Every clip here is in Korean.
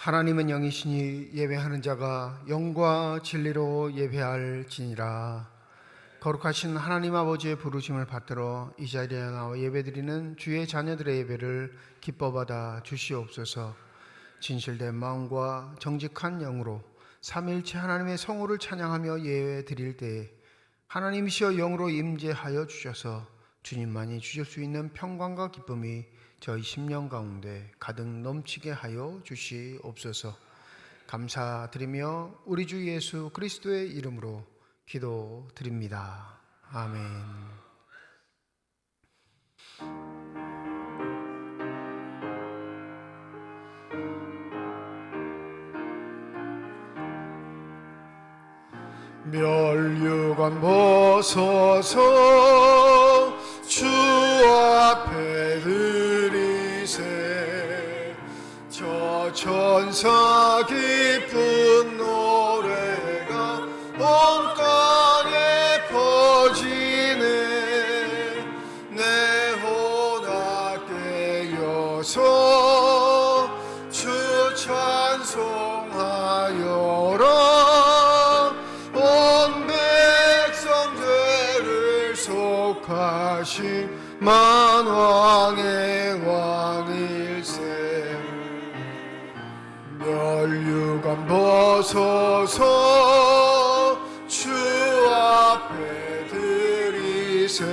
하나님은 영이시니 예배하는 자가 영과 진리로 예배할지니라. 거룩하신 하나님 아버지의 부르심을 받들어 이 자리에 나와 예배드리는 주의 자녀들의 예배를 기뻐받아 주시옵소서. 진실된 마음과 정직한 영으로 삼위일체 하나님의 성호를 찬양하며 예배드릴 때에 하나님이시여 영으로 임재하여 주셔서 주님만이 주실 수 있는 평강과 기쁨이 저희 심령 가운데 가득 넘치게 하여 주시옵소서. 감사드리며 우리 주 예수 그리스도의 이름으로 기도드립니다. 아멘. 멸류관 벗어서 주 앞에 드리세. 저 천사 기쁜 노래가 온 땅에 퍼지네. 내 혼악 깨어서 주 찬송하여라. 하신 만왕의 왕일세. 멸류관 벗어서 주 앞에 드리세.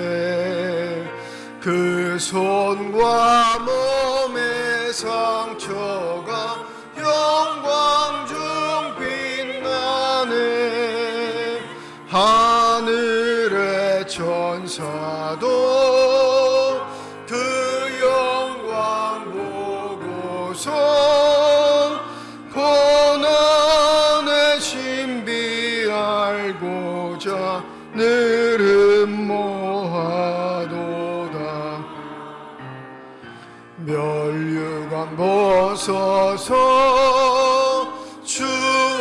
그 손과 몸의 상처가 영광 중 빛나네. 하늘의 천사도 그 영광 보고서 고난의 신비 알고자 늘 음모하도다. 멸류관 벗어서 주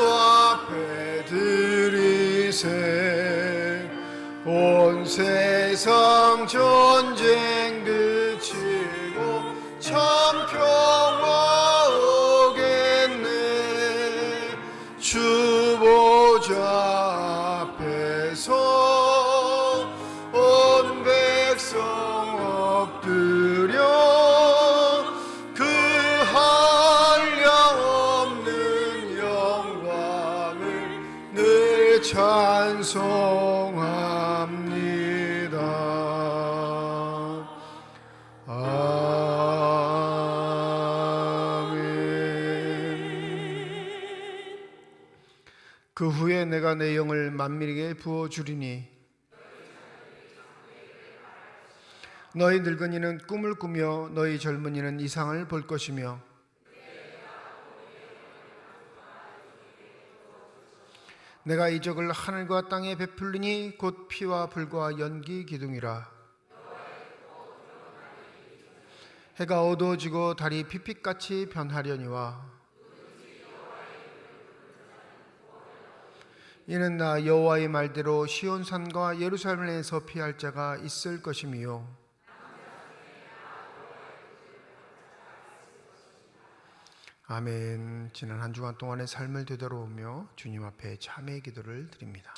앞에 드리세. 온 세상 전쟁 그치고 참 평화 오겠네. 주 보좌 앞에서 온 백성 엎드려 그 한량 없는 영광을 늘 찬송합니다. 그 후에 내가 내 영을 만민에게 부어주리니 너희 늙은이는 꿈을 꾸며 너희 젊은이는 이상을 볼 것이며 내가 이적을 하늘과 땅에 베풀리니 곧 피와 불과 연기 기둥이라. 해가 어두워지고 달이 핏빛같이 변하려니와 이는 나 여호와의 말대로 시온산과 예루살렘에서 피할 자가 있을 것이미요. 아멘. 지난 한 주간 동안의 삶을 되돌아오며 주님 앞에 참회의 기도를 드립니다.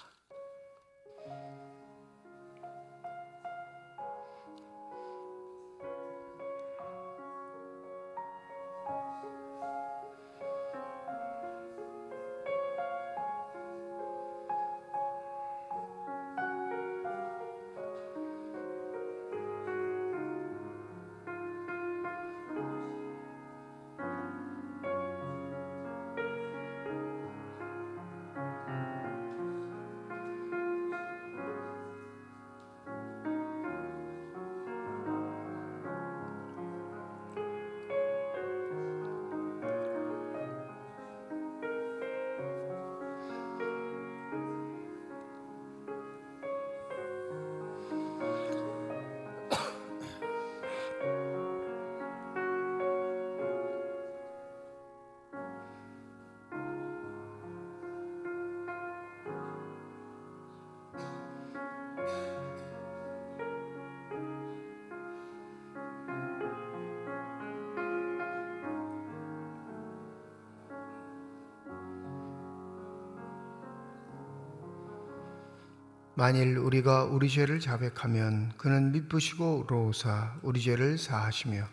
만일 우리가 우리 죄를 자백하면 그는 미쁘시고 의로우사 우리 죄를 사하시며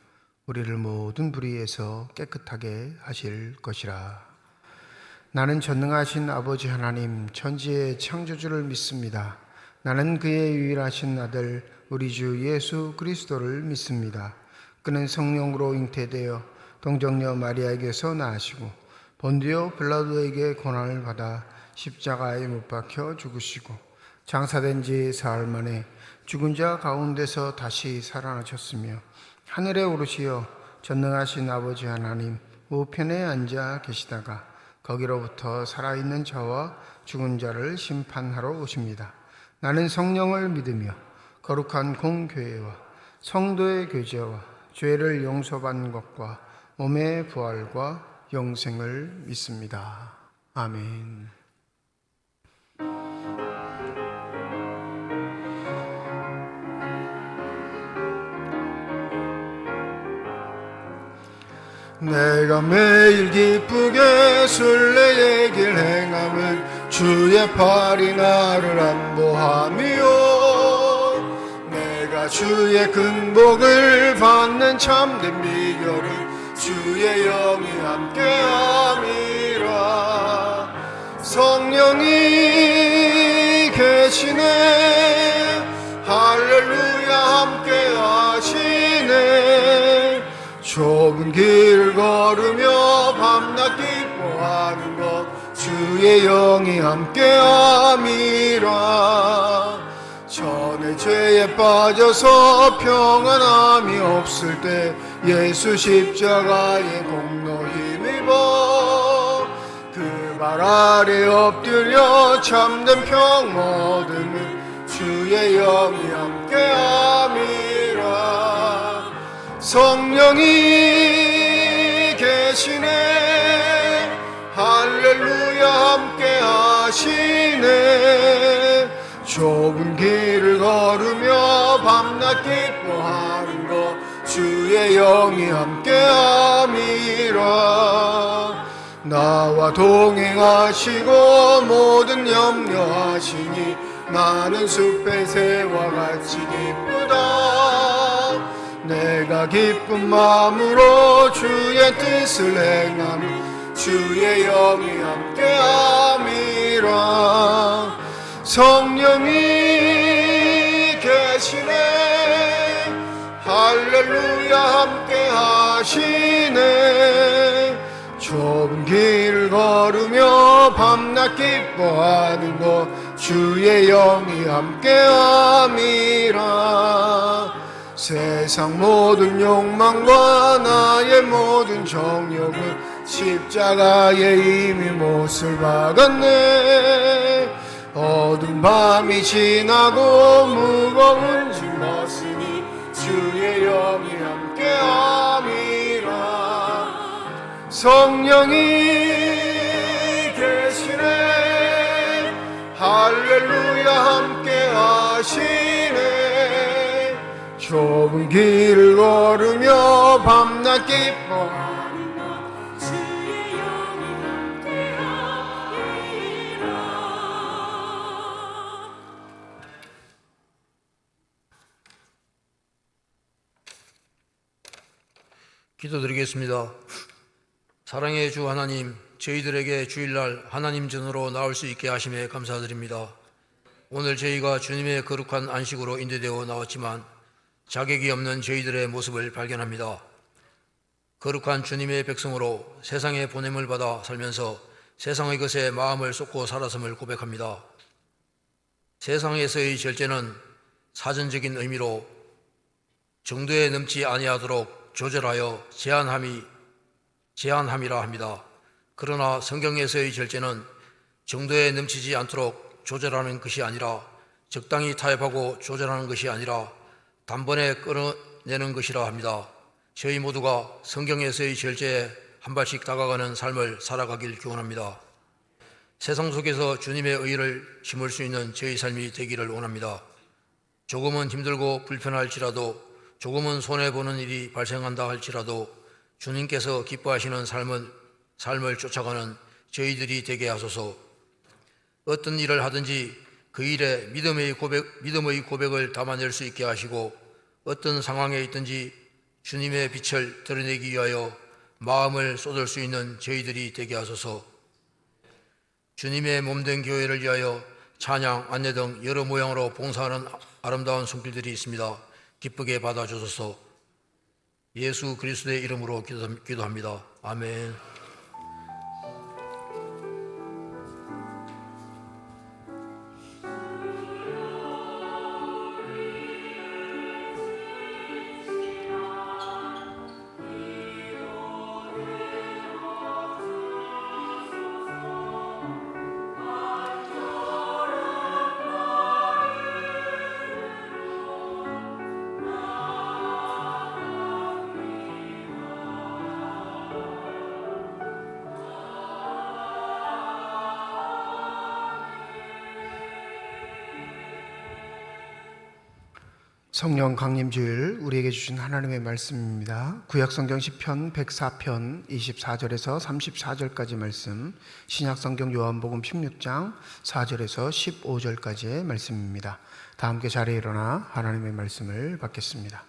우리를 모든 불의에서 깨끗하게 하실 것이라. 나는 전능하신 아버지 하나님 천지의 창조주를 믿습니다. 나는 그의 유일하신 아들 우리 주 예수 그리스도를 믿습니다. 그는 성령으로 잉태되어 동정녀 마리아에게서 나시고 본디오 빌라도에게 고난을 받아 십자가에 못 박혀 죽으시고 장사된 지 사흘 만에 죽은 자 가운데서 다시 살아나셨으며 하늘에 오르시어 전능하신 아버지 하나님 우편에 앉아 계시다가 거기로부터 살아있는 자와 죽은 자를 심판하러 오십니다. 나는 성령을 믿으며 거룩한 공교회와 성도의 교제와 죄를 용서받는 것과 몸의 부활과 영생을 믿습니다. 아멘. 내가 매일 기쁘게 순례의 길 행함은 주의 팔이 나를 안보함이요. 내가 주의 근복을 받는 참된 비결은 주의 영이 함께함이라. 성령이 계시네 할렐루야 함께하시네. 좁은 길을 걸으며 밤낮 기뻐하는 것 주의 영이 함께함이라. 전에 죄에 빠져서 평안함이 없을 때 예수 십자가의 공로 힘입어 그 발 아래 엎드려 참된 평 얻음은 주의 영이 함께함이라. 성령이 계시네 할렐루야 함께하시네. 좁은 길을 걸으며 밤낮 기뻐하는 것 주의 영이 함께함이라. 나와 동행하시고 모든 염려하시니 나는 숲의 새와 같이 기쁘다. 내가 기쁜 마음으로 주의 뜻을 행하며 주의 영이 함께함이라. 성령이 계시네 할렐루야 함께하시네. 좁은 길을 걸으며 밤낮 기뻐하는 것 주의 영이 함께함이라. 세상 모든 욕망과 나의 모든 정욕은 십자가에 이미 못을 박았네. 어두운 밤이 지나고 무거운 짐 벗으니 주의 영이 함께함이라. 성령이 계시네 할렐루야 함께하시네. 좁은 길을 걸으며 밤낮 기뻐하는 것 주의 영이 함께함이라. 기도드리겠습니다. 사랑의 주 하나님, 저희들에게 주일날 하나님 전으로 나올 수 있게 하심에 감사드립니다. 오늘 저희가 주님의 거룩한 안식으로 인도되어 나왔지만 자격이 없는 저희들의 모습을 발견합니다. 거룩한 주님의 백성으로 세상에 보냄을 받아 살면서 세상의 것에 마음을 쏟고 살았음을 고백합니다. 세상에서의 절제는 사전적인 의미로 정도에 넘지 아니하도록 조절하여 제한함이라 합니다. 그러나 성경에서의 절제는 정도에 넘치지 않도록 조절하는 것이 아니라 적당히 타협하고 조절하는 것이 아니라 단번에 끊어내는 것이라 합니다. 저희 모두가 성경에서의 절제에 한 발씩 다가가는 삶을 살아가길 기원합니다. 세상 속에서 주님의 의를 심을 수 있는 저희 삶이 되기를 원합니다. 조금은 힘들고 불편할지라도, 조금은 손해보는 일이 발생한다 할지라도 주님께서 기뻐하시는 삶을 쫓아가는 저희들이 되게 하소서. 어떤 일을 하든지 그 일에 믿음의 고백을 담아낼 수 있게 하시고 어떤 상황에 있든지 주님의 빛을 드러내기 위하여 마음을 쏟을 수 있는 저희들이 되게 하소서. 주님의 몸된 교회를 위하여 찬양, 안내 등 여러 모양으로 봉사하는 아름다운 손길들이 있습니다. 기쁘게 받아주소서. 예수 그리스도의 이름으로 기도합니다. 아멘. 성령 강림주일 우리에게 주신 하나님의 말씀입니다. 구약성경 시편 104편 24절에서 34절까지 말씀, 신약성경 요한복음 16장 4절에서 15절까지의 말씀입니다. 다 함께 자리에 일어나 하나님의 말씀을 받겠습니다.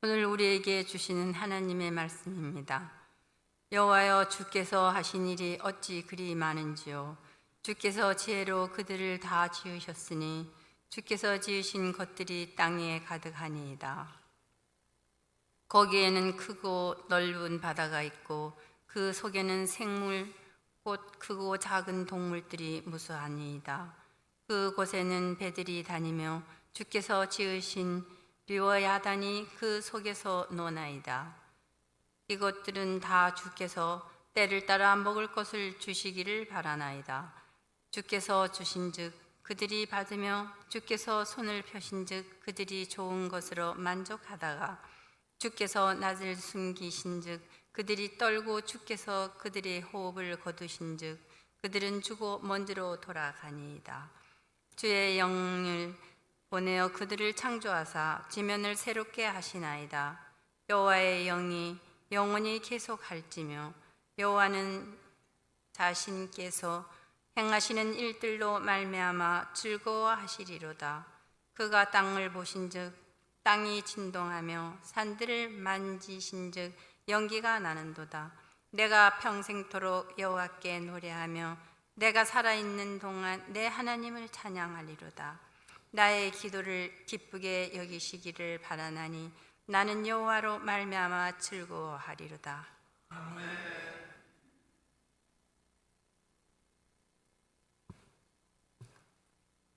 오늘 우리에게 주시는 하나님의 말씀입니다. 여호와여, 주께서 하신 일이 어찌 그리 많은지요. 주께서 지혜로 그들을 다 지으셨으니 주께서 지으신 것들이 땅에 가득하니이다. 거기에는 크고 넓은 바다가 있고 그 속에는 생물 곧 크고 작은 동물들이 무수하니이다. 그곳에는 배들이 다니며 주께서 지으신 류어야단이 그 속에서 노나이다. 이것들은 다 주께서 때를 따라 먹을 것을 주시기를 바라나이다. 주께서 주신즉 그들이 받으며 주께서 손을 펴신즉 그들이 좋은 것으로 만족하다가 주께서 낯을 숨기신즉 그들이 떨고 주께서 그들의 호흡을 거두신즉 그들은 주고 먼지로 돌아가니이다. 주의 영을 보내어 그들을 창조하사 지면을 새롭게 하시나이다. 여호와의 영이 영원히 계속할지며 여호와는 자신께서 행하시는 일들로 말미암아 즐거워하시리로다. 그가 땅을 보신즉 땅이 진동하며 산들을 만지신즉 연기가 나는도다. 내가 평생토록 여호와께 노래하며 내가 살아있는 동안 내 하나님을 찬양하리로다. 나의 기도를 기쁘게 여기시기를 바라나니 나는 여호와로 말미암아 즐거워하리로다. 아멘.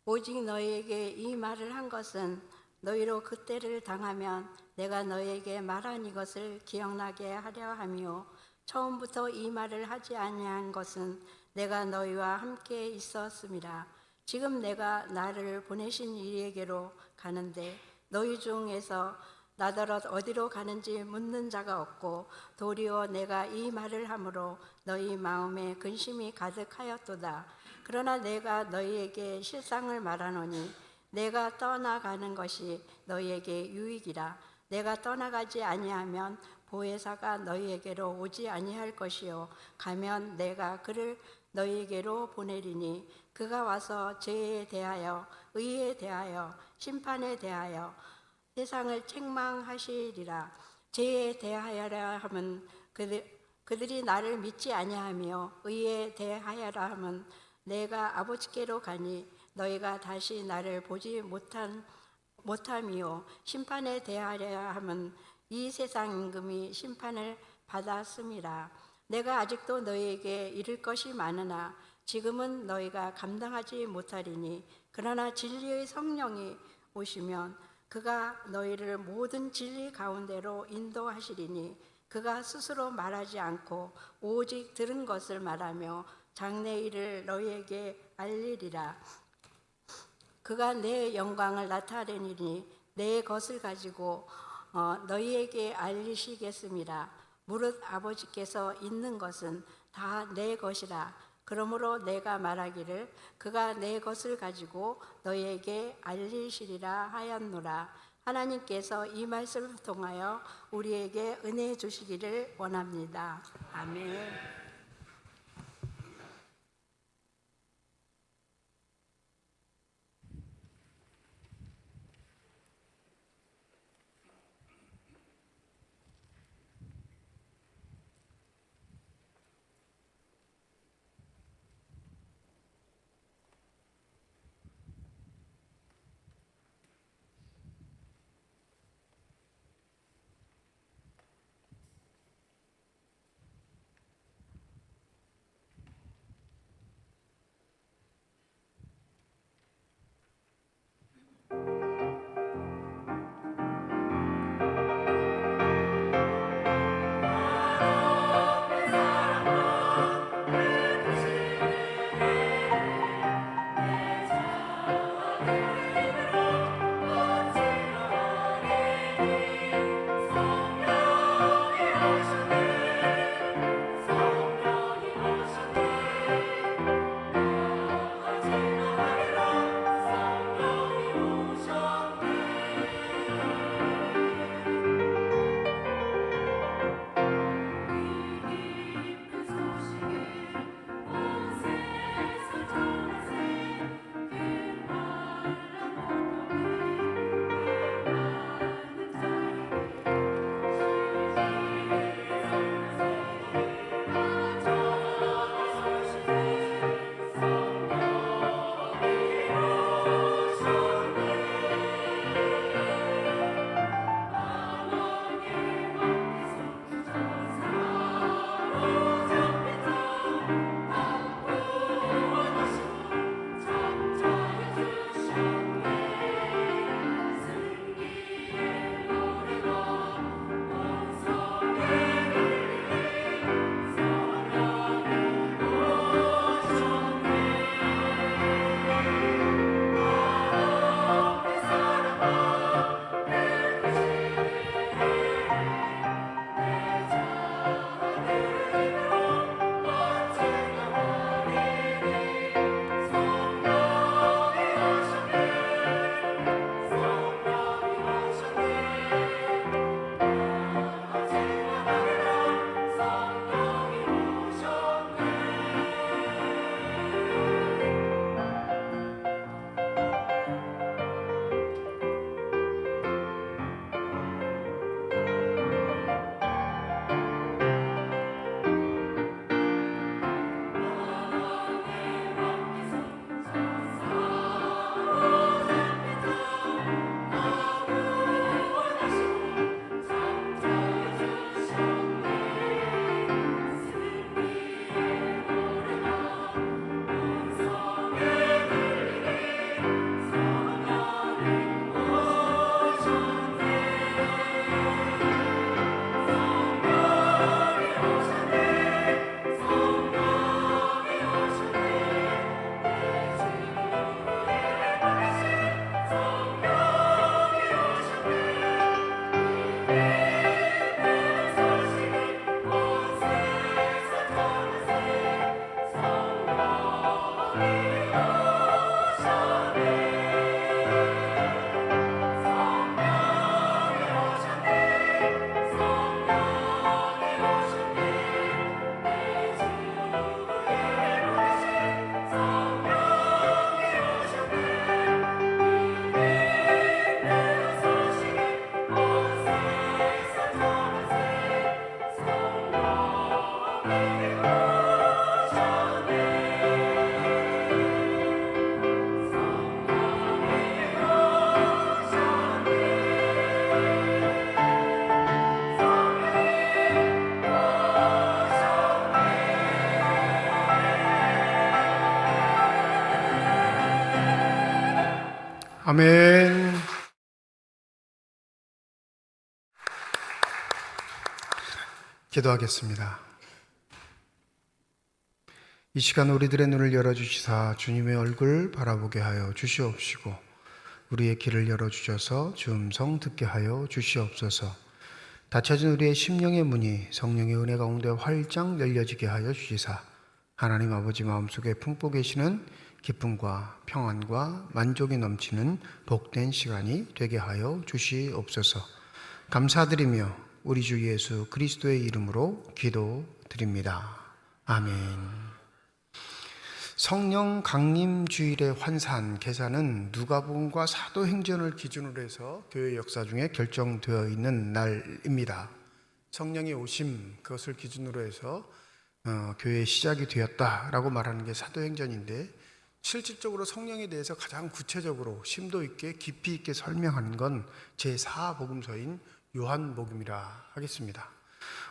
오직 너희에게 이 말을 한 것은 너희로 그때를 당하면 내가 너희에게 말한 이것을 기억나게 하려 함이요, 처음부터 이 말을 하지 아니한 것은 내가 너희와 함께 있었음이라. 지금 내가 나를 보내신 이에게로 가는데 너희 중에서 나더러 어디로 가는지 묻는 자가 없고 도리어 내가 이 말을 함으로 너희 마음에 근심이 가득하였도다. 그러나 내가 너희에게 실상을 말하노니 내가 떠나가는 것이 너희에게 유익이라. 내가 떠나가지 아니하면 보혜사가 너희에게로 오지 아니할 것이요, 가면 내가 그를 너희에게로 보내리니 그가 와서 죄에 대하여 의에 대하여 심판에 대하여 세상을 책망하시리라. 죄에 대하여라 함은 그들이 나를 믿지 아니하며 의에 대하여라 함은 내가 아버지께로 가니 너희가 다시 나를 보지 못함이요, 심판에 대하여야 함은 이 세상 임금이 심판을 받았음이라. 내가 아직도 너희에게 이를 것이 많으나 지금은 너희가 감당하지 못하리니 그러나 진리의 성령이 오시면 그가 너희를 모든 진리 가운데로 인도하시리니 그가 스스로 말하지 않고 오직 들은 것을 말하며 장래일을 너희에게 알리리라. 그가 내 영광을 나타내리니 내 것을 가지고 너희에게 알리시겠습니다. 무릇 아버지께서 있는 것은 다 내 것이라. 그러므로 내가 말하기를 그가 내 것을 가지고 너희에게 알리시리라 하였노라. 하나님께서 이 말씀을 통하여 우리에게 은혜 주시기를 원합니다. 아멘. 아멘. 기도하겠습니다. 이 시간 우리들의 눈을 열어주시사 주님의 얼굴 바라보게 하여 주시옵시고 우리의 귀를 열어주셔서 주 음성 듣게 하여 주시옵소서. 닫혀진 우리의 심령의 문이 성령의 은혜 가운데 활짝 열려지게 하여 주시사 하나님 아버지 마음속에 품고 계시는 기쁨과 평안과 만족이 넘치는 복된 시간이 되게 하여 주시옵소서. 감사드리며 우리 주 예수 그리스도의 이름으로 기도드립니다. 아멘. 성령 강림 주일의 환산 계산은 누가복음과 사도행전을 기준으로 해서 교회 역사 중에 결정되어 있는 날입니다. 성령의 오심, 그것을 기준으로 해서 교회의 시작이 되었다라고 말하는 게 사도행전인데, 실질적으로 성령에 대해서 가장 구체적으로 심도 있게 깊이 있게 설명하는 건 제4복음서인 요한복음이라 하겠습니다.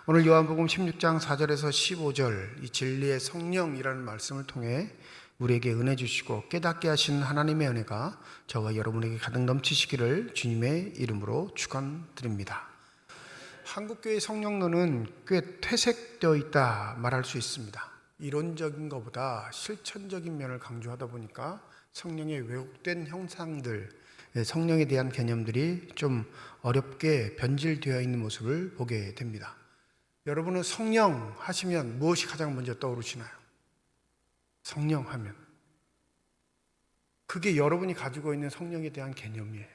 오늘 요한복음 16장 4절에서 15절 이 진리의 성령이라는 말씀을 통해 우리에게 은혜 주시고 깨닫게 하신 하나님의 은혜가 저와 여러분에게 가득 넘치시기를 주님의 이름으로 축원드립니다. 한국교회 성령론은 꽤 퇴색되어 있다 말할 수 있습니다. 이론적인 것보다 실천적인 면을 강조하다 보니까 성령의 왜곡된 형상들, 성령에 대한 개념들이 좀 어렵게 변질되어 있는 모습을 보게 됩니다. 여러분은 성령 하시면 무엇이 가장 먼저 떠오르시나요? 성령 하면 그게 여러분이 가지고 있는 성령에 대한 개념이에요.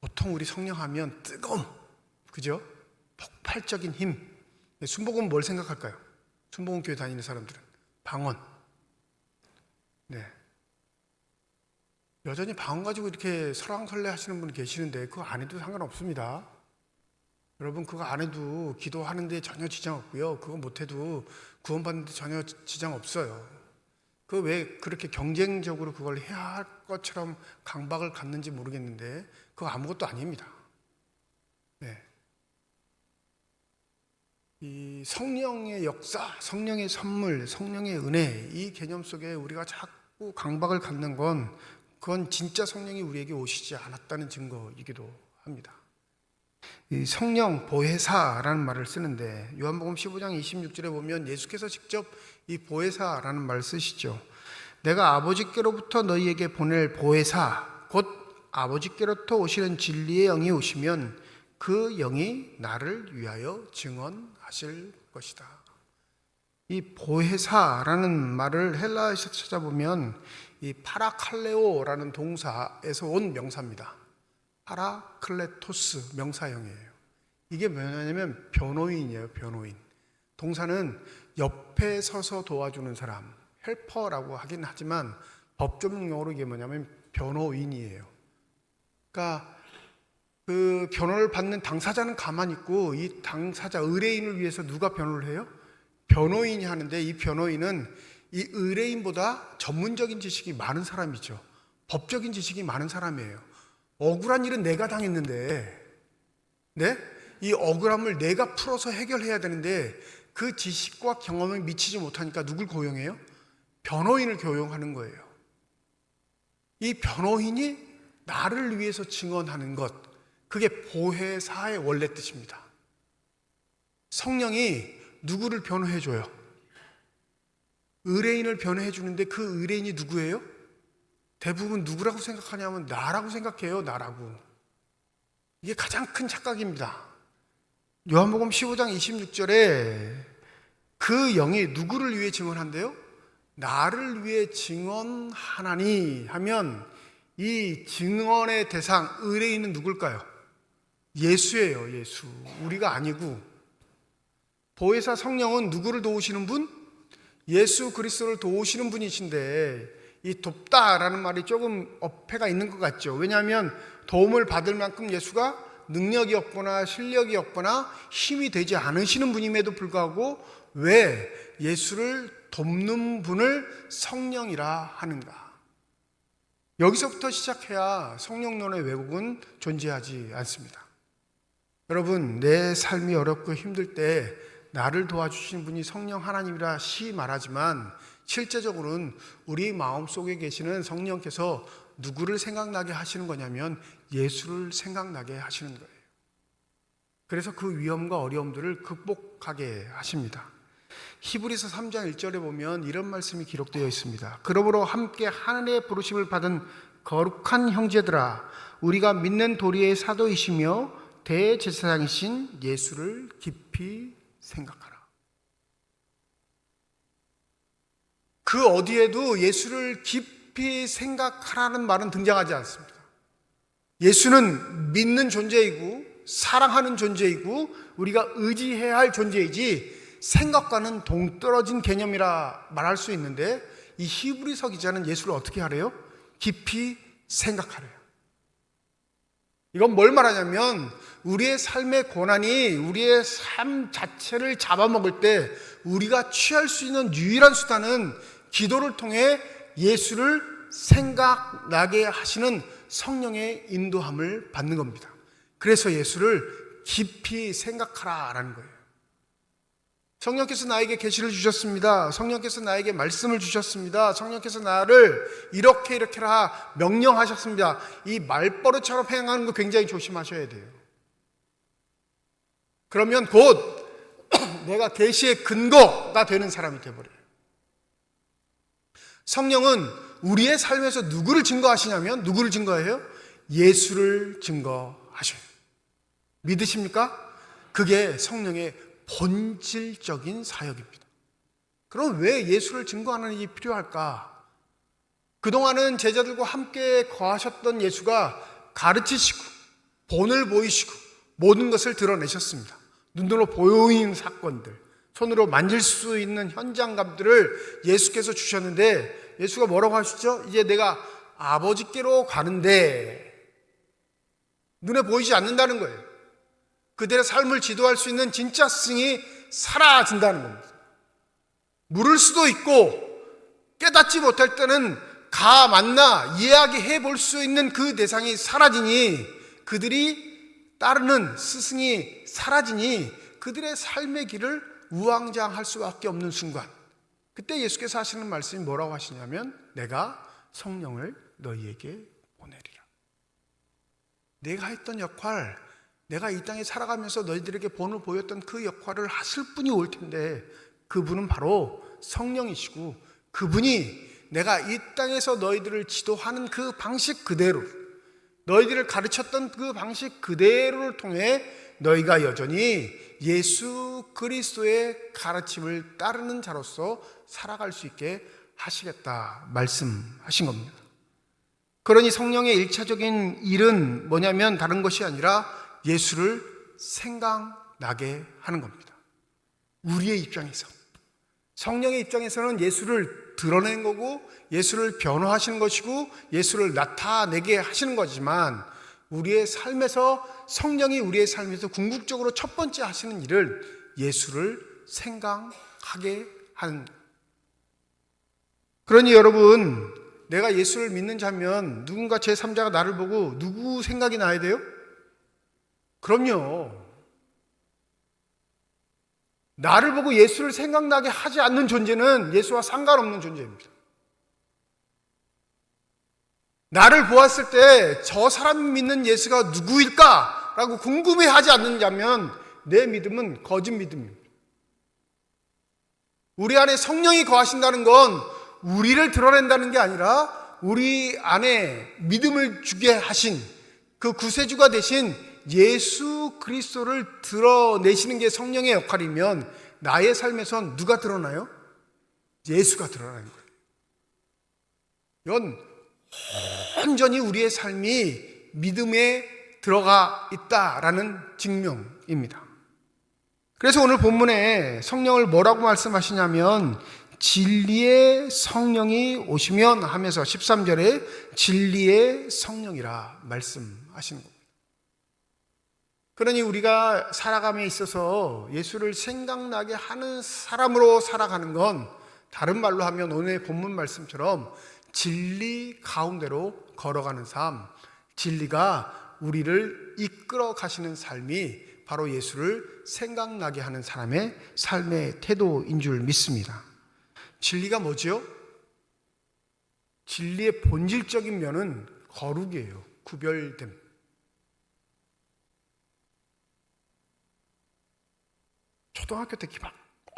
보통 우리 성령 하면 뜨거움, 그죠? 폭발적인 힘. 순복음은 뭘 생각할까요? 순복음 교회 다니는 사람들은 방언. 네. 여전히 방언 가지고 이렇게 설왕설래 하시는 분 계시는데 그거 안 해도 상관없습니다. 여러분 그거 안 해도 기도하는데 전혀 지장 없고요. 그거 못해도 구원받는데 전혀 지장 없어요. 그 왜 그렇게 경쟁적으로 그걸 해야 할 것처럼 강박을 갖는지 모르겠는데 그거 아무것도 아닙니다. 네. 이 성령의 역사, 성령의 선물, 성령의 은혜 이 개념 속에 우리가 자꾸 강박을 갖는 건 그건 진짜 성령이 우리에게 오시지 않았다는 증거이기도 합니다. 이 성령 보혜사라는 말을 쓰는데 요한복음 15장 26절에 보면 예수께서 직접 이 보혜사라는 말을 쓰시죠. 내가 아버지께로부터 너희에게 보낼 보혜사 곧 아버지께로부터 오시는 진리의 영이 오시면 그 영이 나를 위하여 증언하실 것이다. 이 보혜사라는 말을 헬라어에서 찾아보면 이 파라칼레오라는 동사에서 온 명사입니다. 파라클레토스 명사형이에요. 이게 뭐냐면 변호인이에요. 변호인. 동사는 옆에 서서 도와주는 사람, 헬퍼라고 하긴 하지만 법조문 용어로 이게 뭐냐면 변호인이에요. 그러니까 그 변호를 받는 당사자는 가만히 있고 이 당사자 의뢰인을 위해서 누가 변호를 해요? 변호인이 하는데 이 변호인은 이 의뢰인보다 전문적인 지식이 많은 사람이죠. 법적인 지식이 많은 사람이에요. 억울한 일은 내가 당했는데, 네? 이 억울함을 내가 풀어서 해결해야 되는데 그 지식과 경험을 미치지 못하니까 누굴 고용해요? 변호인을 고용하는 거예요. 이 변호인이 나를 위해서 증언하는 것, 그게 보혜사의 원래 뜻입니다. 성령이 누구를 변호해줘요? 의뢰인을 변호해주는데 그 의뢰인이 누구예요? 대부분 누구라고 생각하냐면 나라고 생각해요. 나라고. 이게 가장 큰 착각입니다. 요한복음 15장 26절에 그 영이 누구를 위해 증언한대요? 나를 위해 증언하나니 하면 이 증언의 대상 의뢰인은 누굴까요? 예수예요. 예수. 우리가 아니고. 보혜사 성령은 누구를 도우시는 분? 예수 그리스도를 도우시는 분이신데 이 돕다라는 말이 조금 어폐가 있는 것 같죠. 왜냐하면 도움을 받을 만큼 예수가 능력이 없거나 실력이 없거나 힘이 되지 않으시는 분임에도 불구하고 왜 예수를 돕는 분을 성령이라 하는가? 여기서부터 시작해야 성령론의 왜곡은 존재하지 않습니다. 여러분, 내 삶이 어렵고 힘들 때 나를 도와주시는 분이 성령 하나님이라 시 말하지만 실제적으로는 우리 마음속에 계시는 성령께서 누구를 생각나게 하시는 거냐면 예수를 생각나게 하시는 거예요. 그래서 그 위험과 어려움들을 극복하게 하십니다. 히브리서 3장 1절에 보면 이런 말씀이 기록되어 있습니다. 그러므로 함께 하늘의 부르심을 받은 거룩한 형제들아, 우리가 믿는 도리의 사도이시며 대제사장이신 예수를 깊이 생각하라. 그 어디에도 예수를 깊이 깊이 생각하라는 말은 등장하지 않습니다. 예수는 믿는 존재이고 사랑하는 존재이고 우리가 의지해야 할 존재이지 생각과는 동떨어진 개념이라 말할 수 있는데, 이 히브리서 기자는 예수를 어떻게 하래요? 깊이 생각하래요. 이건 뭘 말하냐면 우리의 삶의 고난이 우리의 삶 자체를 잡아먹을 때 우리가 취할 수 있는 유일한 수단은 기도를 통해 예수를 생각나게 하시는 성령의 인도함을 받는 겁니다. 그래서 예수를 깊이 생각하라라는 거예요. 성령께서 나에게 계시를 주셨습니다. 성령께서 나에게 말씀을 주셨습니다. 성령께서 나를 이렇게라 명령하셨습니다. 이 말버릇처럼 행하는 거 굉장히 조심하셔야 돼요. 그러면 곧 내가 계시의 근거가 되는 사람이 되어버려요. 성령은 우리의 삶에서 누구를 증거하시냐면, 누구를 증거해요? 예수를 증거하셔요. 믿으십니까? 그게 성령의 본질적인 사역입니다. 그럼 왜 예수를 증거하는 일이 필요할까? 그동안은 제자들과 함께 거하셨던 예수가 가르치시고 본을 보이시고 모든 것을 드러내셨습니다. 눈으로 보이는 사건들, 손으로 만질 수 있는 현장감들을 예수께서 주셨는데, 예수가 뭐라고 하시죠? 이제 내가 아버지께로 가는데 눈에 보이지 않는다는 거예요. 그들의 삶을 지도할 수 있는 진짜 스승이 사라진다는 겁니다. 물을 수도 있고 깨닫지 못할 때는 만나 이야기해 볼 수 있는 그 대상이 사라지니, 그들이 따르는 스승이 사라지니 그들의 삶의 길을 우왕좌왕할 수밖에 없는 순간, 그때 예수께서 하시는 말씀이 뭐라고 하시냐면, 내가 성령을 너희에게 보내리라. 내가 했던 역할, 내가 이 땅에 살아가면서 너희들에게 본을 보였던 그 역할을 하실 분이 올 텐데, 그분은 바로 성령이시고, 그분이 내가 이 땅에서 너희들을 지도하는 그 방식 그대로, 너희들을 가르쳤던 그 방식 그대로를 통해 너희가 여전히 예수 그리스도의 가르침을 따르는 자로서 살아갈 수 있게 하시겠다 말씀하신 겁니다. 그러니 성령의 1차적인 일은 뭐냐면 다른 것이 아니라 예수를 생각나게 하는 겁니다. 우리의 입장에서, 성령의 입장에서는 예수를 드러내는 거고 예수를 변화하시는 것이고 예수를 나타내게 하시는 거지만, 우리의 삶에서, 성령이 우리의 삶에서 궁극적으로 첫 번째 하시는 일을 예수를 생각하게 하는. 그러니 여러분, 내가 예수를 믿는 자면 누군가 제3자가 나를 보고 누구 생각이 나야 돼요? 그럼요. 나를 보고 예수를 생각나게 하지 않는 존재는 예수와 상관없는 존재입니다. 나를 보았을 때 저 사람이 믿는 예수가 누구일까? 라고 궁금해하지 않느냐면 내 믿음은 거짓 믿음입니다. 우리 안에 성령이 거하신다는 건 우리를 드러낸다는 게 아니라 우리 안에 믿음을 주게 하신 그 구세주가 되신 예수 그리스도를 드러내시는 게 성령의 역할이면, 나의 삶에선 누가 드러나요? 예수가 드러나는 거예요. 이건 온전히 우리의 삶이 믿음에 들어가 있다라는 증명입니다. 그래서 오늘 본문에 성령을 뭐라고 말씀하시냐면, 진리의 성령이 오시면 하면서 13절에 진리의 성령이라 말씀하시는 겁니다. 그러니 우리가 살아감에 있어서 예수를 생각나게 하는 사람으로 살아가는 건, 다른 말로 하면 오늘 본문 말씀처럼 진리 가운데로 걸어가는 삶, 진리가 우리를 이끌어 가시는 삶이 바로 예수를 생각나게 하는 사람의 삶의 태도인 줄 믿습니다. 진리가 뭐죠? 진리의 본질적인 면은 거룩이에요. 구별됨. 초등학교 때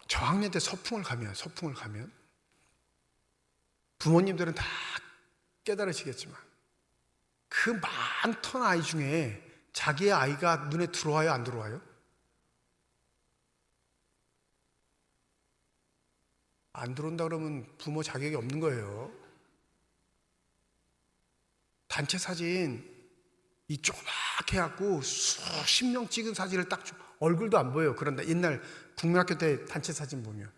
저학년 때 서풍을 가면 부모님들은 다 깨달으시겠지만 그 많던 아이 중에 자기의 아이가 눈에 들어와요, 안 들어와요? 안 들어온다 그러면 부모 자격이 없는 거예요. 단체 사진 이 조그맣게 해갖고 수십 명 찍은 사진을 딱 얼굴도 안 보여요. 그런데 옛날 국민학교 때 단체 사진 보면.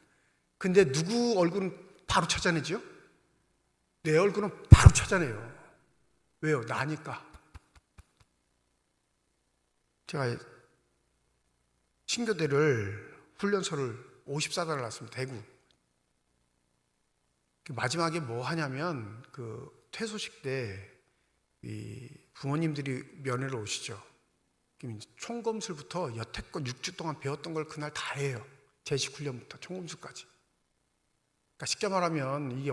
근데 누구 얼굴은 바로 찾아내죠? 내 얼굴은 바로 찾아내요. 왜요? 나니까. 제가 신교대를 훈련소를 54단을 났습니다. 대구. 마지막에 뭐 하냐면 그 퇴소식 때 이 부모님들이 면회를 오시죠. 총검술부터 여태껏 6주 동안 배웠던 걸 그날 다 해요. 제식 훈련부터 총검술까지. 그러니까 쉽게 말하면 이게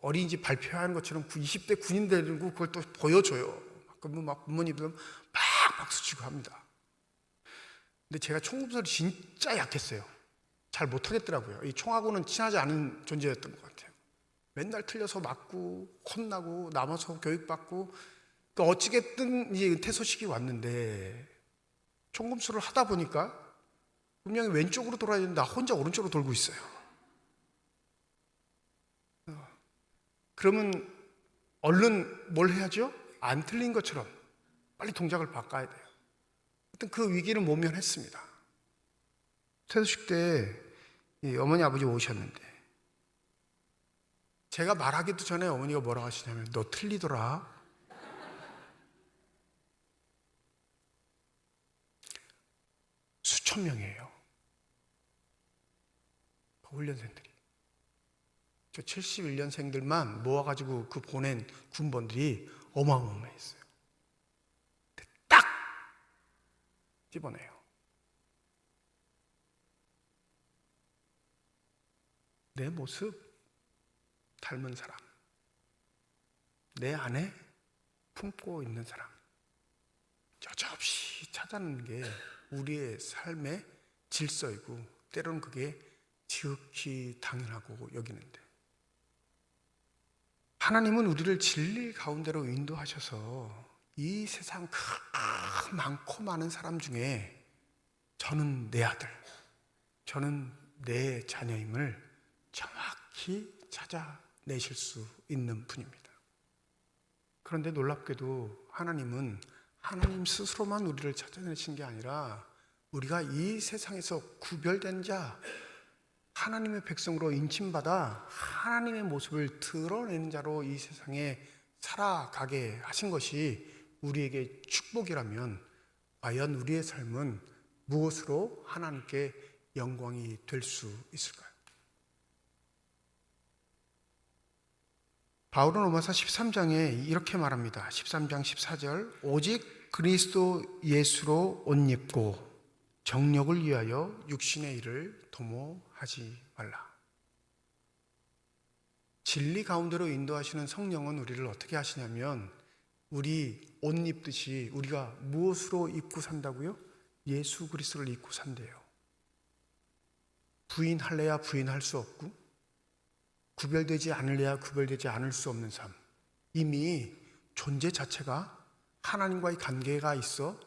어린이집 발표하는 것처럼 20대 군인 되고 그걸 또 보여줘요. 그러면 막 부모님들은 막 박수 치고 합니다. 근데 제가 총검술이 진짜 약했어요. 잘 못하겠더라고요. 이 총하고는 친하지 않은 존재였던 것 같아요. 맨날 틀려서 맞고 혼나고 남아서 교육받고 어찌겠든 이제 은퇴 소식이 왔는데 총검술을 하다 보니까 분명히 왼쪽으로 돌아야 되는데 나 혼자 오른쪽으로 돌고 있어요. 그러면 얼른 뭘 해야죠? 안 틀린 것처럼 빨리 동작을 바꿔야 돼요. 하여튼 그 위기를 모면했습니다. 퇴소식 때 어머니 아버지 오셨는데 제가 말하기도 전에 어머니가 뭐라고 하시냐면 너 틀리더라. 수천 명이에요. 훈련생들이. 저 71년생들만 모아가지고 그 보낸 군번들이 어마어마했어요. 딱 집어내요. 내 모습 닮은 사람, 내 안에 품고 있는 사람, 여지없이 찾아내는 게 우리의 삶의 질서이고 때로는 그게 지극히 당연하고 여기는데 하나님은 우리를 진리 가운데로 인도하셔서 이 세상 많고 많은 사람 중에 저는 내 아들, 저는 내 자녀임을 정확히 찾아내실 수 있는 분입니다. 그런데 놀랍게도 하나님은 하나님 스스로만 우리를 찾아내신 게 아니라 우리가 이 세상에서 구별된 자, 하나님의 백성으로 인침받아 하나님의 모습을 드러내는 자로 이 세상에 살아가게 하신 것이 우리에게 축복이라면 과연 우리의 삶은 무엇으로 하나님께 영광이 될 수 있을까요? 바울은 로마서 13장에 이렇게 말합니다. 13장 14절 오직 그리스도 예수로 옷 입고 정욕을 위하여 육신의 일을 도모하지 말라. 진리 가운데로 인도하시는 성령은 우리를 어떻게 하시냐면 우리 옷 입듯이 우리가 무엇으로 입고 산다고요? 예수 그리스도를 입고 산대요. 부인할래야 부인할 수 없고 구별되지 않을래야 구별되지 않을 수 없는 삶. 이미 존재 자체가 하나님과의 관계가 있어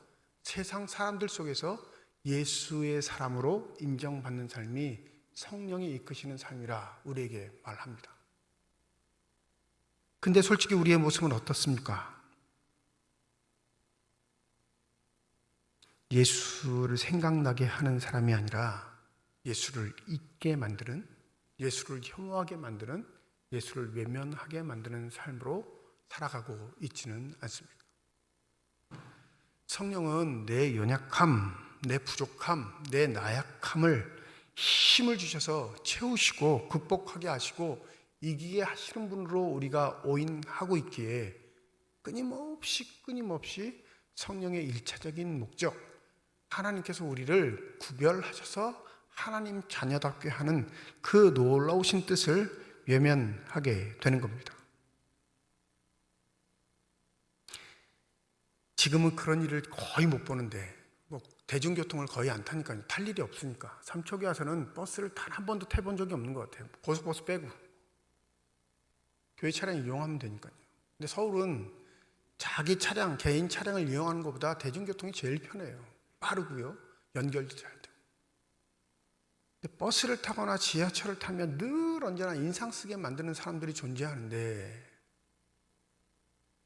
세상 사람들 속에서 예수의 사람으로 인정받는 삶이 성령이 이끄시는 삶이라 우리에게 말합니다. 근데 솔직히 우리의 모습은 어떻습니까? 예수를 생각나게 하는 사람이 아니라 예수를 잊게 만드는, 예수를 혐오하게 만드는, 예수를 외면하게 만드는 삶으로 살아가고 있지는 않습니다. 성령은 내 연약함, 내 부족함, 내 나약함을 힘을 주셔서 채우시고 극복하게 하시고 이기게 하시는 분으로 우리가 오인하고 있기에 끊임없이 성령의 일차적인 목적, 하나님께서 우리를 구별하셔서 하나님 자녀답게 하는 그 놀라우신 뜻을 외면하게 되는 겁니다. 지금은 그런 일을 거의 못 보는데 대중교통을 거의 안 타니까요. 탈 일이 없으니까. 삼척에 와서는 버스를 단 한 번도 타본 적이 없는 것 같아요. 고속버스 빼고. 교회 차량 이용하면 되니까요. 근데 서울은 자기 차량, 개인 차량을 이용하는 것보다 대중교통이 제일 편해요. 빠르고요. 연결도 잘 되고. 근데 버스를 타거나 지하철을 타면 늘 언제나 인상 쓰게 만드는 사람들이 존재하는데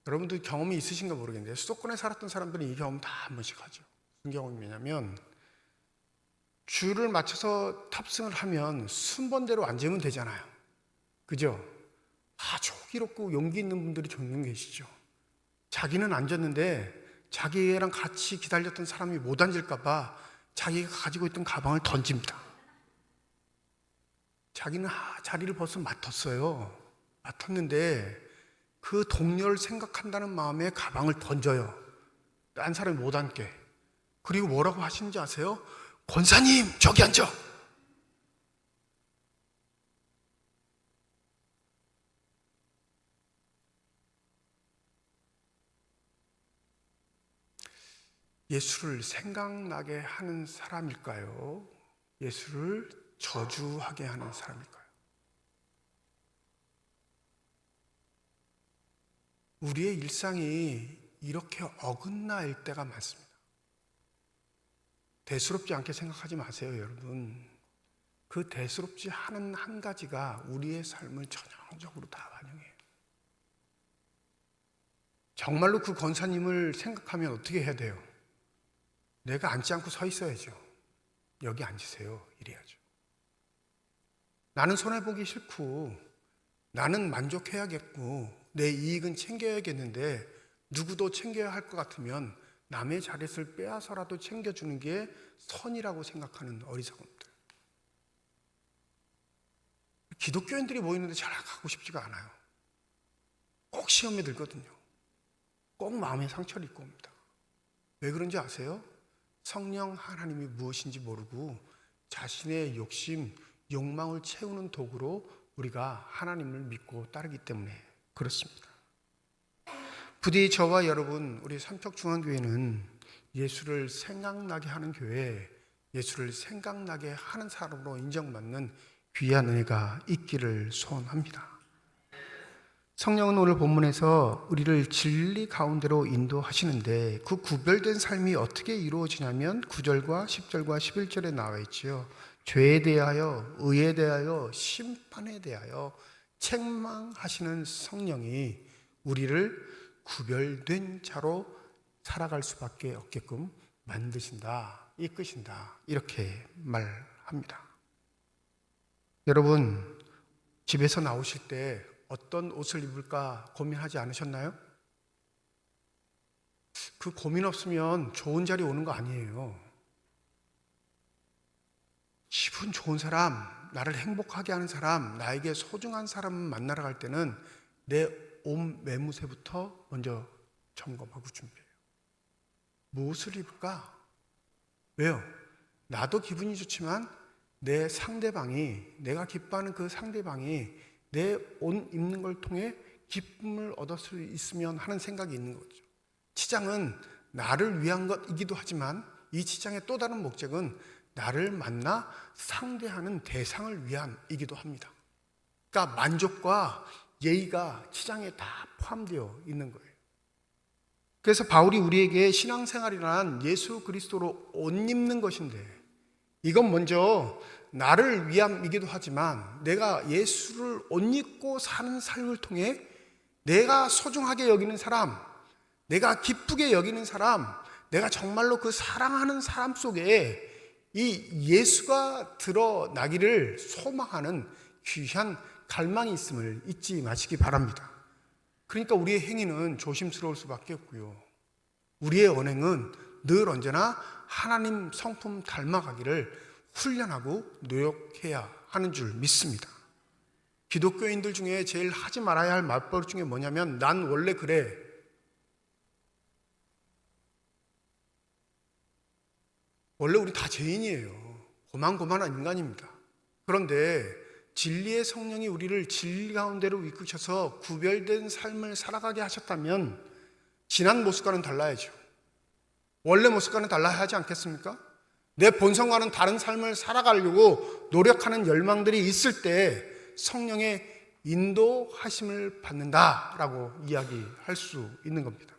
여러분들 경험이 있으신가 모르겠는데 수도권에 살았던 사람들은 이 경험 다 한 번씩 하죠. 무슨 경험이냐면 줄을 맞춰서 탑승을 하면 순번대로 앉으면 되잖아요. 그죠? 아주 호기롭고 용기 있는 분들이 종종 계시죠. 자기는 앉았는데 자기랑 같이 기다렸던 사람이 못 앉을까 봐 자기가 가지고 있던 가방을 던집니다. 자기는 자리를 벌써 맡았어요. 맡았는데 그 동료를 생각한다는 마음에 가방을 던져요. 딴 사람이 못 앉게. 그리고 뭐라고 하시는지 아세요? 권사님, 저기 앉아. 예수를 생각나게 하는 사람일까요? 예수를 저주하게 하는 사람일까요? 우리의 일상이 이렇게 어긋나일 때가 많습니다. 대수롭지 않게 생각하지 마세요, 여러분. 그 대수롭지 않은 한 가지가 우리의 삶을 전형적으로 다 반영해요. 정말로 그 권사님을 생각하면 어떻게 해야 돼요? 내가 앉지 않고 서 있어야죠. 여기 앉으세요. 이래야죠. 나는 손해보기 싫고 나는 만족해야겠고 내 이익은 챙겨야겠는데 누구도 챙겨야 할 것 같으면 남의 자릿을 빼앗아라도 챙겨주는 게 선이라고 생각하는 어리석음들. 기독교인들이 모이는데 잘 가고 싶지가 않아요. 꼭 시험에 들거든요. 꼭 마음에 상처를 입고 옵니다. 왜 그런지 아세요? 성령 하나님이 무엇인지 모르고 자신의 욕심, 욕망을 채우는 도구로 우리가 하나님을 믿고 따르기 때문에 그렇습니다. 부디 저와 여러분, 우리 삼척중앙교회는 예수를 생각나게 하는 교회, 예수를 생각나게 하는 사람으로 인정받는 귀한 은혜가 있기를 소원합니다. 성령은 오늘 본문에서 우리를 진리 가운데로 인도하시는데 그 구별된 삶이 어떻게 이루어지냐면 9절과 10절과 11절에 나와 있지요. 죄에 대하여, 의에 대하여, 심판에 대하여 책망하시는 성령이 우리를 구별된 자로 살아갈 수밖에 없게끔 만드신다, 이끄신다, 이렇게 말합니다. 여러분, 집에서 나오실 때 어떤 옷을 입을까 고민하지 않으셨나요? 그 고민 없으면 좋은 자리 오는 거 아니에요. 기분 좋은 사람, 나를 행복하게 하는 사람, 나에게 소중한 사람을 만나러 갈 때는 내 옷 매무새부터 먼저 점검하고 준비해요. 무엇을 입을까? 왜요? 나도 기분이 좋지만 내 상대방이, 내가 기뻐하는 그 상대방이 내 옷 입는 걸 통해 기쁨을 얻을 수 있으면 하는 생각이 있는 거죠. 치장은 나를 위한 것이기도 하지만 이 치장의 또 다른 목적은 나를 만나 상대하는 대상을 위함이기도 합니다. 그러니까 만족과 예의가 치장에 다 포함되어 있는 거예요. 그래서 바울이 우리에게 신앙생활이란 예수 그리스도로 옷 입는 것인데 이건 먼저 나를 위함이기도 하지만 내가 예수를 옷 입고 사는 삶을 통해 내가 소중하게 여기는 사람, 내가 기쁘게 여기는 사람, 내가 정말로 그 사랑하는 사람 속에 이 예수가 드러나기를 소망하는 귀한 갈망이 있음을 잊지 마시기 바랍니다. 그러니까 우리의 행위는 조심스러울 수밖에 없고요. 우리의 언행은 늘 언제나 하나님 성품 닮아가기를 훈련하고 노력해야 하는 줄 믿습니다. 기독교인들 중에 제일 하지 말아야 할 말버릇 중에 뭐냐면 난 원래 그래. 원래 우리 다 죄인이에요. 고만고만한 인간입니다. 그런데 진리의 성령이 우리를 진리 가운데로 이끄셔서 구별된 삶을 살아가게 하셨다면 지난 모습과는 달라야죠. 원래 모습과는 달라야 하지 않겠습니까? 내 본성과는 다른 삶을 살아가려고 노력하는 열망들이 있을 때 성령의 인도하심을 받는다라고 이야기할 수 있는 겁니다.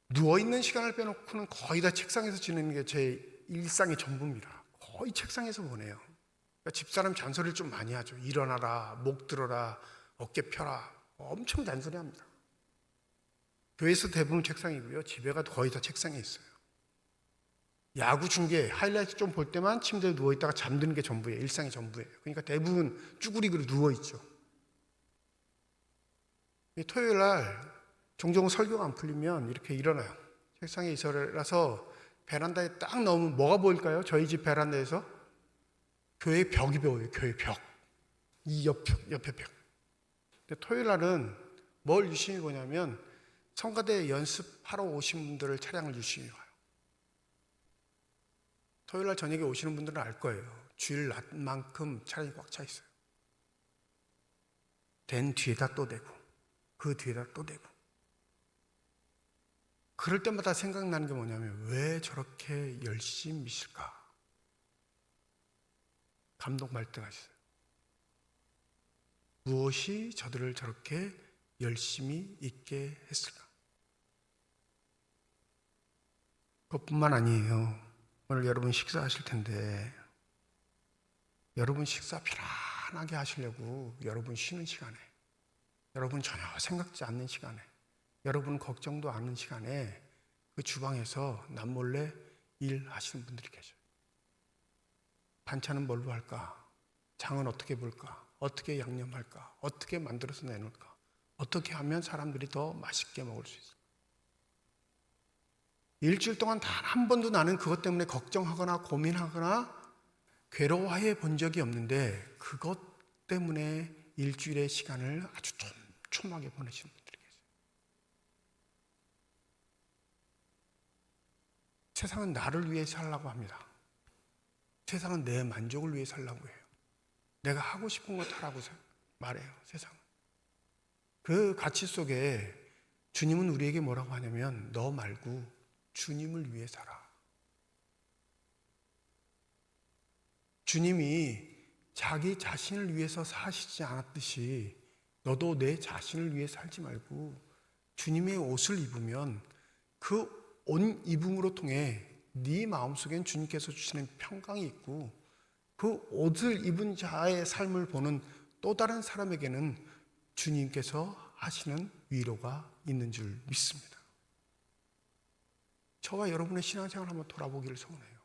누워있는 시간을 빼놓고는 거의 다 책상에서 지내는 게 제 일상의 전부입니다. 거의 책상에서 보내요. 그러니까 집사람 잔소리를 좀 많이 하죠. 일어나라, 목 들어라, 어깨 펴라, 엄청 잔소리합니다. 교회에서 대부분 책상이고요. 집에가 거의 다 책상에 있어요. 야구 중계, 하이라이트 좀 볼 때만 침대에 누워있다가 잠드는 게 전부예요. 일상이 전부예요. 그러니까 대부분 쭈구리그로 누워있죠. 토요일 날 종종 설교가 안 풀리면 이렇게 일어나요. 책상에 있어라서 베란다에 딱 나오면 뭐가 보일까요? 저희 집 베란다에서 교회 벽이 보여요. 교회 벽. 이 옆에 벽. 근데 토요일 날은 뭘 유심히 보냐면 성가대 연습하러 오신 분들을 차량을 유심히 봐요. 토요일 날 저녁에 오시는 분들은 알 거예요. 주일 낮만큼 차량이 꽉 차 있어요. 된 뒤에다 또 대고 그 뒤에다 또 대고. 그럴 때마다 생각나는 게 뭐냐면 왜 저렇게 열심히 미실까? 감동받을 때가 있어요. 무엇이 저들을 저렇게 열심히 있게 했을까? 그것뿐만 아니에요. 오늘 여러분 식사하실 텐데 여러분 식사 편안하게 하시려고 여러분 쉬는 시간에, 여러분 전혀 생각지 않는 시간에, 여러분 걱정도 않는 시간에 그 주방에서 남몰래 일하시는 분들이 계셔요. 반찬은 뭘로 할까? 장은 어떻게 볼까? 어떻게 양념할까? 어떻게 만들어서 내놓을까? 어떻게 하면 사람들이 더 맛있게 먹을 수 있을까? 일주일 동안 단 한 번도 나는 그것 때문에 걱정하거나 고민하거나 괴로워해 본 적이 없는데 그것 때문에 일주일의 시간을 아주 촘촘하게 보내시는 분들이 계세요. 세상은 나를 위해 살라고 합니다. 세상은 내 만족을 위해 살라고 해요. 내가 하고 싶은 것 하라고 말해요. 세상은. 그 가치 속에 주님은 우리에게 뭐라고 하냐면 너 말고 주님을 위해 살아. 주님이 자기 자신을 위해서 사시지 않았듯이 너도 내 자신을 위해 살지 말고 주님의 옷을 입으면 그 옷 입음으로 통해 네 마음속엔 주님께서 주시는 평강이 있고 그 옷을 입은 자의 삶을 보는 또 다른 사람에게는 주님께서 하시는 위로가 있는 줄 믿습니다. 저와 여러분의 신앙생활 한번 돌아보기를 소원해요.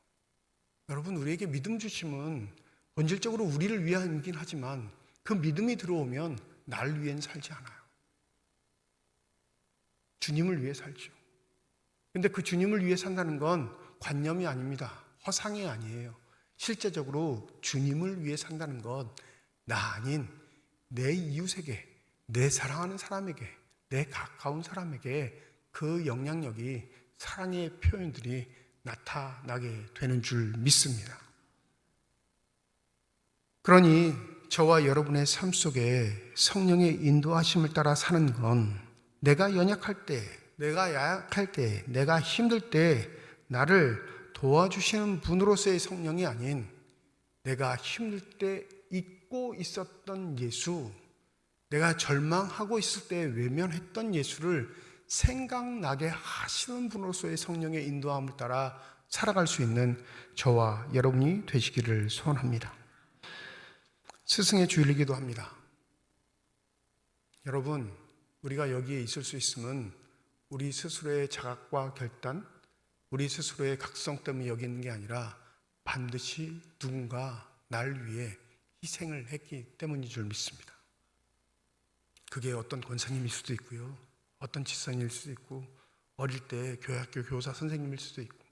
여러분, 우리에게 믿음 주심은 본질적으로 우리를 위함이긴 하지만 그 믿음이 들어오면 나를 위해는 살지 않아요. 주님을 위해 살죠. 근데 그 주님을 위해 산다는 건 관념이 아닙니다. 허상이 아니에요. 실제적으로 주님을 위해 산다는 건 나 아닌 내 이웃에게, 내 사랑하는 사람에게, 내 가까운 사람에게 그 영향력이, 사랑의 표현들이 나타나게 되는 줄 믿습니다. 그러니 저와 여러분의 삶 속에 성령의 인도하심을 따라 사는 건 내가 연약할 때, 내가 야약할 때, 내가 힘들 때 나를 도와주시는 분으로서의 성령이 아닌 내가 힘들 때 잊고 있었던 예수, 내가 절망하고 있을 때 외면했던 예수를 생각나게 하시는 분으로서의 성령의 인도함을 따라 살아갈 수 있는 저와 여러분이 되시기를 소원합니다. 스승의 주일이기도 합니다. 여러분, 우리가 여기에 있을 수 있으면 우리 스스로의 자각과 결단, 우리 스스로의 각성 때문에 여기 있는 게 아니라 반드시 누군가 날 위해 희생을 했기 때문인 줄 믿습니다. 그게 어떤 권사님일 수도 있고요, 어떤 집사님일 수도 있고, 어릴 때 교회학교 교사 선생님일 수도 있고,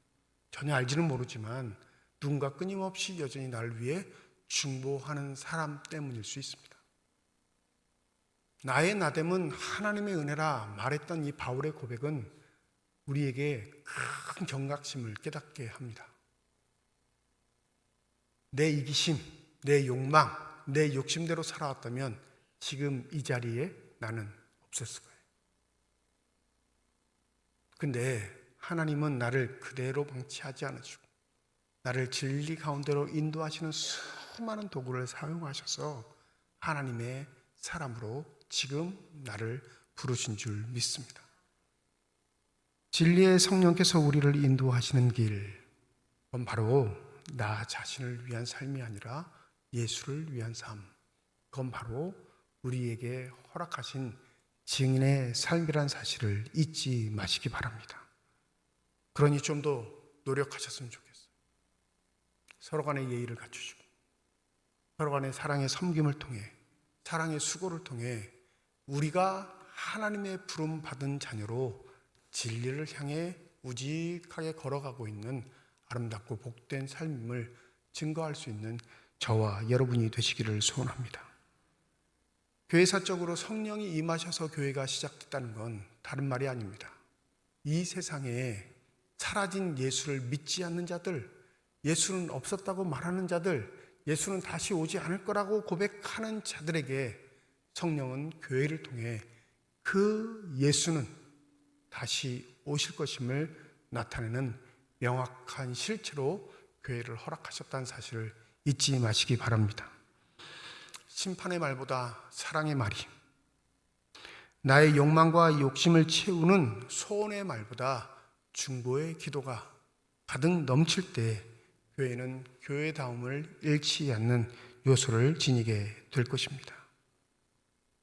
전혀 알지는 모르지만 누군가 끊임없이 여전히 나를 위해 중보하는 사람 때문일 수 있습니다. 나의 나됨은 하나님의 은혜라 말했던 이 바울의 고백은 우리에게 큰 경각심을 깨닫게 합니다. 내 이기심, 내 욕망, 내 욕심대로 살아왔다면 지금 이 자리에 나는 없었을 거예요. 근데 하나님은 나를 그대로 방치하지 않으시고 나를 진리 가운데로 인도하시는 수많은 도구를 사용하셔서 하나님의 사람으로 지금 나를 부르신 줄 믿습니다. 진리의 성령께서 우리를 인도하시는 길, 그건 바로 나 자신을 위한 삶이 아니라 예수를 위한 삶, 그건 바로 우리에게 허락하신 증인의 삶이란 사실을 잊지 마시기 바랍니다. 그러니 좀 더 노력하셨으면 좋겠어요. 서로 간의 예의를 갖추시고 서로 간의 사랑의 섬김을 통해, 사랑의 수고를 통해 우리가 하나님의 부름 받은 자녀로 진리를 향해 우직하게 걸어가고 있는 아름답고 복된 삶임을 증거할 수 있는 저와 여러분이 되시기를 소원합니다. 교회사적으로 성령이 임하셔서 교회가 시작됐다는 건 다른 말이 아닙니다. 이 세상에 사라진 예수를 믿지 않는 자들, 예수는 없었다고 말하는 자들, 예수는 다시 오지 않을 거라고 고백하는 자들에게 성령은 교회를 통해 그 예수는 다시 오실 것임을 나타내는 명확한 실체로 교회를 허락하셨다는 사실을 잊지 마시기 바랍니다. 심판의 말보다 사랑의 말이, 나의 욕망과 욕심을 채우는 소원의 말보다 중보의 기도가 가득 넘칠 때 교회는 교회다움을 잃지 않는 요소를 지니게 될 것입니다.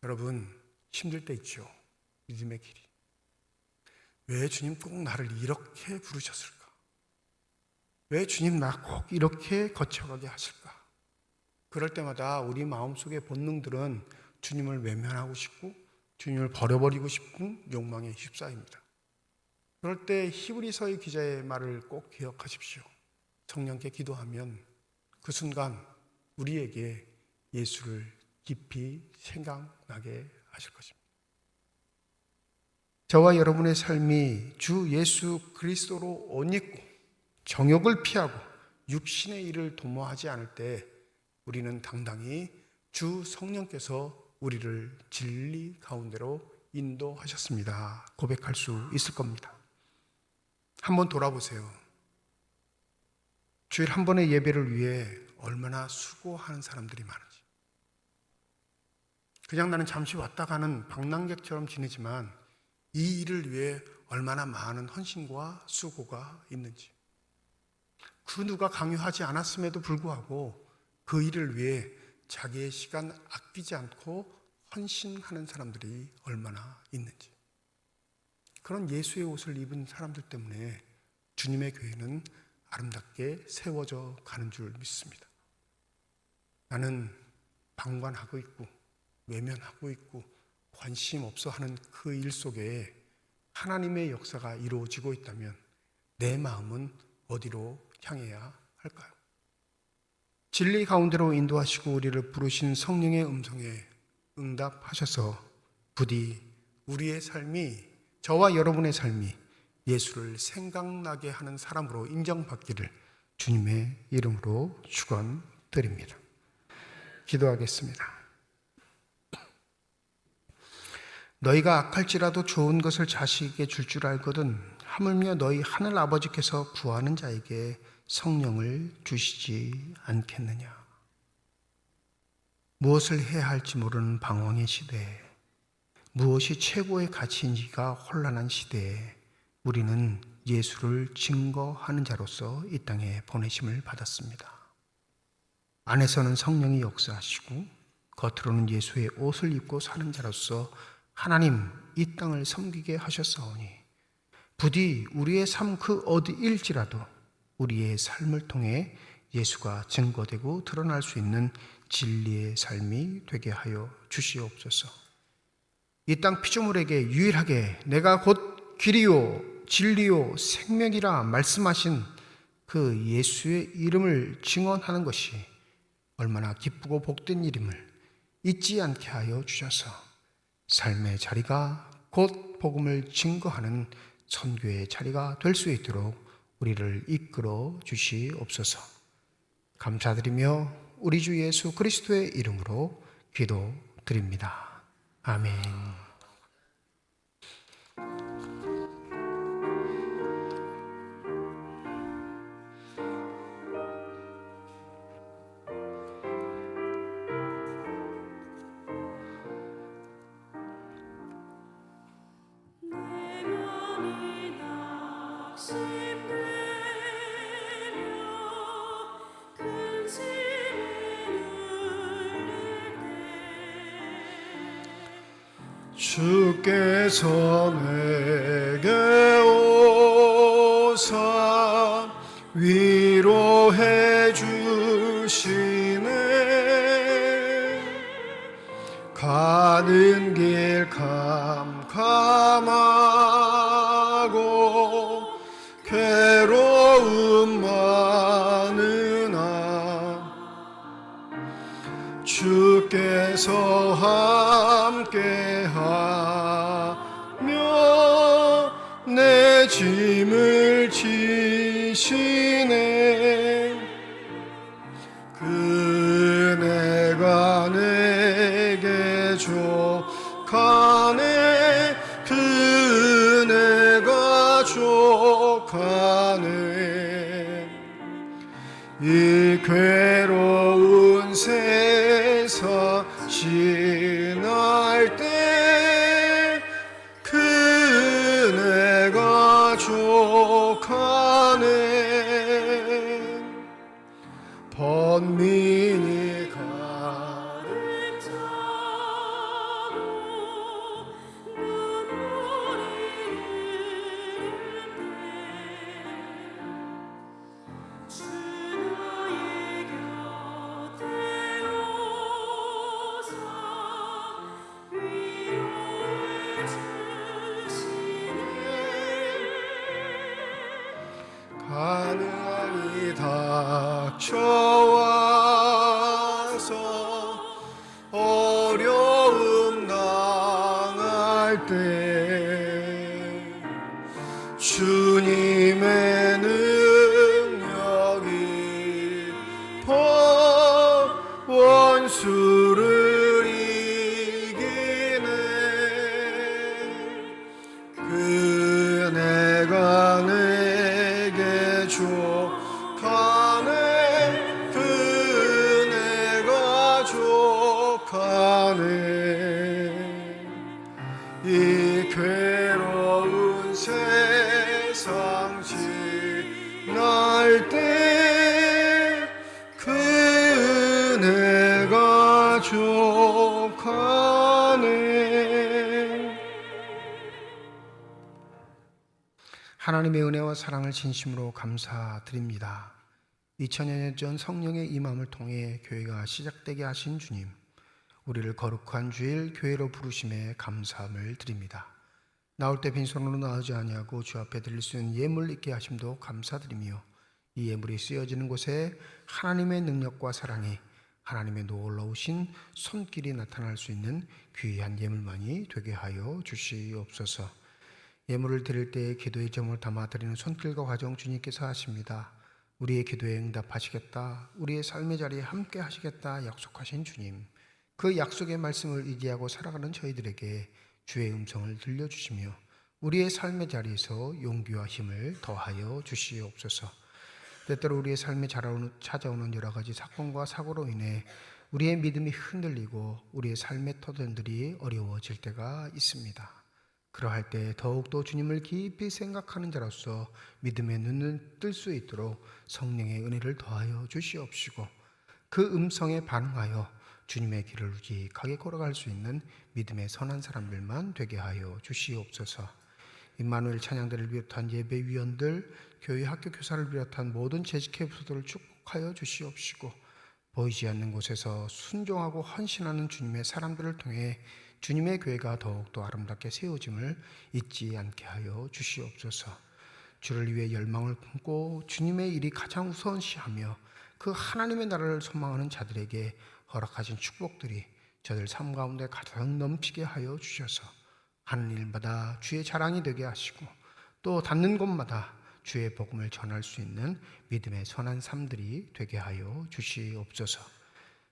여러분, 힘들 때 있죠. 믿음의 길이. 왜 주님 꼭 나를 이렇게 부르셨을까? 왜 주님 나 꼭 이렇게 거쳐가게 하실까? 그럴 때마다 우리 마음속의 본능들은 주님을 외면하고 싶고 주님을 버려버리고 싶은 욕망에 휩싸입니다. 그럴 때 히브리서의 기자의 말을 꼭 기억하십시오. 성령께 기도하면 그 순간 우리에게 예수를 깊이 생각나게 하실 것입니다. 저와 여러분의 삶이 주 예수 그리스도로 옷 입고 정욕을 피하고 육신의 일을 도모하지 않을 때 우리는 당당히 주 성령께서 우리를 진리 가운데로 인도하셨습니다. 고백할 수 있을 겁니다. 한번 돌아보세요. 주일 한 번의 예배를 위해 얼마나 수고하는 사람들이 많은지. 그냥 나는 잠시 왔다 가는 방랑객처럼 지내지만 이 일을 위해 얼마나 많은 헌신과 수고가 있는지. 그 누가 강요하지 않았음에도 불구하고 그 일을 위해 자기의 시간 아끼지 않고 헌신하는 사람들이 얼마나 있는지. 그런 예수의 옷을 입은 사람들 때문에 주님의 교회는 아름답게 세워져 가는 줄 믿습니다. 나는 방관하고 있고 외면하고 있고 관심 없어 하는 그 일 속에 하나님의 역사가 이루어지고 있다면 내 마음은 어디로 향해야 할까요? 진리 가운데로 인도하시고 우리를 부르신 성령의 음성에 응답하셔서 부디 우리의 삶이, 저와 여러분의 삶이 예수를 생각나게 하는 사람으로 인정받기를 주님의 이름으로 축원드립니다. 기도하겠습니다. 너희가 악할지라도 좋은 것을 자식에게 줄 줄 알거든 하물며 너희 하늘 아버지께서 구하는 자에게 성령을 주시지 않겠느냐. 무엇을 해야 할지 모르는 방황의 시대에, 무엇이 최고의 가치인지가 혼란한 시대에 우리는 예수를 증거하는 자로서 이 땅에 보내심을 받았습니다. 안에서는 성령이 역사하시고 겉으로는 예수의 옷을 입고 사는 자로서 하나님 이 땅을 섬기게 하셨사오니 부디 우리의 삶 그 어디일지라도 우리의 삶을 통해 예수가 증거되고 드러날 수 있는 진리의 삶이 되게 하여 주시옵소서. 이 땅 피조물에게 유일하게 내가 곧 길이요 진리요 생명이라 말씀하신 그 예수의 이름을 증언하는 것이 얼마나 기쁘고 복된 일임을 잊지 않게 하여 주셔서 삶의 자리가 곧 복음을 증거하는 선교의 자리가 될 수 있도록 우리를 이끌어 주시옵소서. 감사드리며 우리 주 예수 그리스도의 이름으로 기도드립니다. 아멘. 주께서 내게 오사 위로해 주시네. 가는 길 캄캄하고 괴로움 많으나 주께서 함께하며 내 짐을 지시네. 그네가 내게 족하네. 그네가 족하네. 이 괴로운 세상 지날 때 그네가 족하네. 번민이 가득 차고 눈물이 흐를 때 주 나의 곁에 오사 위로해 주시네. 가난이 닥쳐와서 어려움 당할 때 주님의 능력이 원수를 이기네. 그네가 내게 족하네. 그네가 족하네. 이 괴로운 세상 지날 때 그네가 족하네. 하나님의 은혜와 사랑을 진심으로 감사드립니다. 2000여 년 전 성령의 임함을 통해 교회가 시작되게 하신 주님, 우리를 거룩한 주일 교회로 부르심에 감사함을 드립니다. 나올 때 빈손으로 나오지 아니하고 주 앞에 드릴 수 있는 예물 있게 하심도 감사드리며, 이 예물이 쓰여지는 곳에 하나님의 능력과 사랑이, 하나님의 놀라우신 손길이 나타날 수 있는 귀한 예물만이 되게 하여 주시옵소서. 예물을 드릴 때에 기도의 점을 담아 드리는 손길과 과정 주님께서 하십니다. 우리의 기도에 응답하시겠다, 우리의 삶의 자리에 함께 하시겠다 약속하신 주님, 그 약속의 말씀을 의지하고 살아가는 저희들에게 주의 음성을 들려주시며 우리의 삶의 자리에서 용기와 힘을 더하여 주시옵소서. 때때로 우리의 삶에 찾아오는 여러 가지 사건과 사고로 인해 우리의 믿음이 흔들리고 우리의 삶의 터전들이 어려워질 때가 있습니다. 그러할 때 더욱더 주님을 깊이 생각하는 자로서 믿음의 눈을 뜰 수 있도록 성령의 은혜를 더하여 주시옵시고, 그 음성에 반응하여 주님의 길을 우직하게 걸어갈 수 있는 믿음의 선한 사람들만 되게 하여 주시옵소서. 임마누엘 찬양대를 비롯한 예배위원들, 교회 학교 교사를 비롯한 모든 재직회 부서들을 축복하여 주시옵시고, 보이지 않는 곳에서 순종하고 헌신하는 주님의 사람들을 통해 주님의 교회가 더욱더 아름답게 세워짐을 잊지 않게 하여 주시옵소서. 주를 위해 열망을 품고 주님의 일이 가장 우선시하며 그 하나님의 나라를 소망하는 자들에게 허락하신 축복들이 저들 삶 가운데 가장 넘치게 하여 주셔서 하는 일마다 주의 자랑이 되게 하시고, 또 닿는 곳마다 주의 복음을 전할 수 있는 믿음의 선한 삶들이 되게 하여 주시옵소서.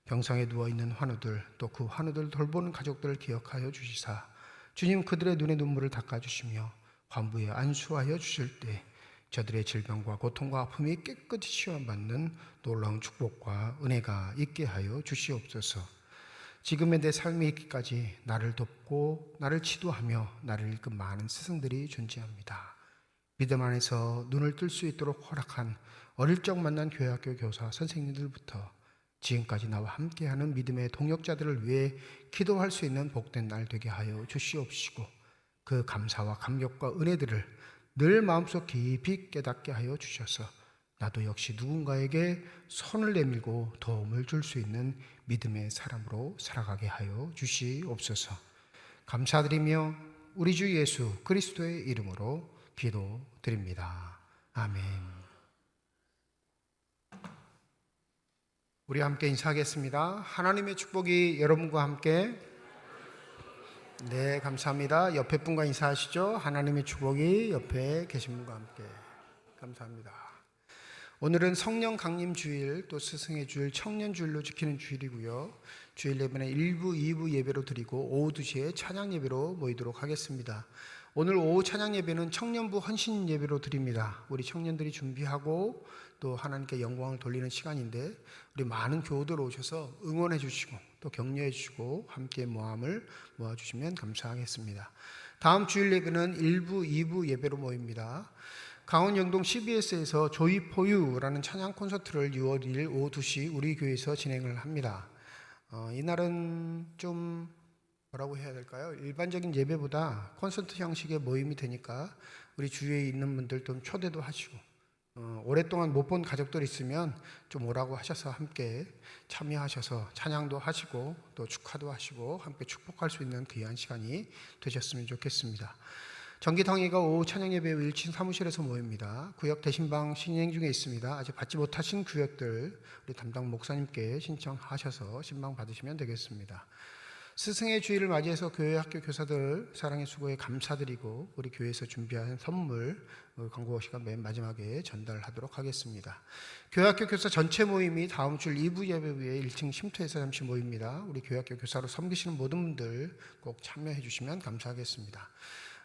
병상에 누워있는 환우들, 또 그 환우들 돌보는 가족들을 기억하여 주시사 주님 그들의 눈의 눈물을 닦아주시며 환부에 안수하여 주실 때 저들의 질병과 고통과 아픔이 깨끗이 치유받는 놀라운 축복과 은혜가 있게 하여 주시옵소서. 지금의 내 삶에 있기까지 나를 돕고 나를 치도하며 나를 이끈 많은 스승들이 존재합니다. 믿음 안에서 눈을 뜰 수 있도록 허락한 어릴 적 만난 교회학교 교사 선생님들부터 지금까지 나와 함께하는 믿음의 동역자들을 위해 기도할 수 있는 복된 날 되게 하여 주시옵시고 그 감사와 감격과 은혜들을 늘 마음속 깊이 깨닫게 하여 주셔서 나도 역시 누군가에게 손을 내밀고 도움을 줄 수 있는 믿음의 사람으로 살아가게 하여 주시옵소서. 감사드리며 우리 주 예수 그리스도의 이름으로 기도드립니다. 아멘. 우리 함께 인사하겠습니다. 하나님의 축복이 여러분과 함께. 네, 감사합니다. 옆에 분과 인사하시죠. 하나님의 축복이 옆에 계신 분과 함께. 감사합니다. 오늘은 성령 강림 주일, 또 스승의 주일, 청년 주일로 지키는 주일이고요. 주일 예배는 1부, 2부 예배로 드리고 오후 2시에 찬양 예배로 모이도록 하겠습니다. 오늘 오후 찬양 예배는 청년부 헌신 예배로 드립니다. 우리 청년들이 준비하고 또 하나님께 영광을 돌리는 시간인데 우리 많은 교우들 오셔서 응원해 주시고 또 격려해 주시고 함께 모함을 모아주시면 감사하겠습니다. 다음 주일 예배는 1부, 2부 예배로 모입니다. 강원 영동 CBS에서 조이 포유라는 찬양 콘서트를 6월 1일 오후 2시 우리 교회에서 진행을 합니다. 이날은 좀 뭐라고 해야 될까요? 일반적인 예배보다 콘서트 형식의 모임이 되니까 우리 주위에 있는 분들 좀 초대도 하시고 오랫동안 못 본 가족들 있으면 좀 오라고 하셔서 함께 참여하셔서 찬양도 하시고 또 축하도 하시고 함께 축복할 수 있는 귀한 시간이 되셨으면 좋겠습니다. 정기통회가 오후 찬양예배 1층 사무실에서 모입니다. 구역 대신방 신행 중에 있습니다. 아직 받지 못하신 구역들 우리 담당 목사님께 신청하셔서 신방 받으시면 되겠습니다. 스승의 주일을 맞이해서 교회 학교 교사들 사랑의 수고에 감사드리고 우리 교회에서 준비한 선물 광고 시간 맨 마지막에 전달하도록 하겠습니다. 교회 학교 교사 전체 모임이 다음 주 2부 예배 후에 1층 쉼터에서 잠시 모입니다. 우리 교회 학교 교사로 섬기시는 모든 분들 꼭 참여해 주시면 감사하겠습니다.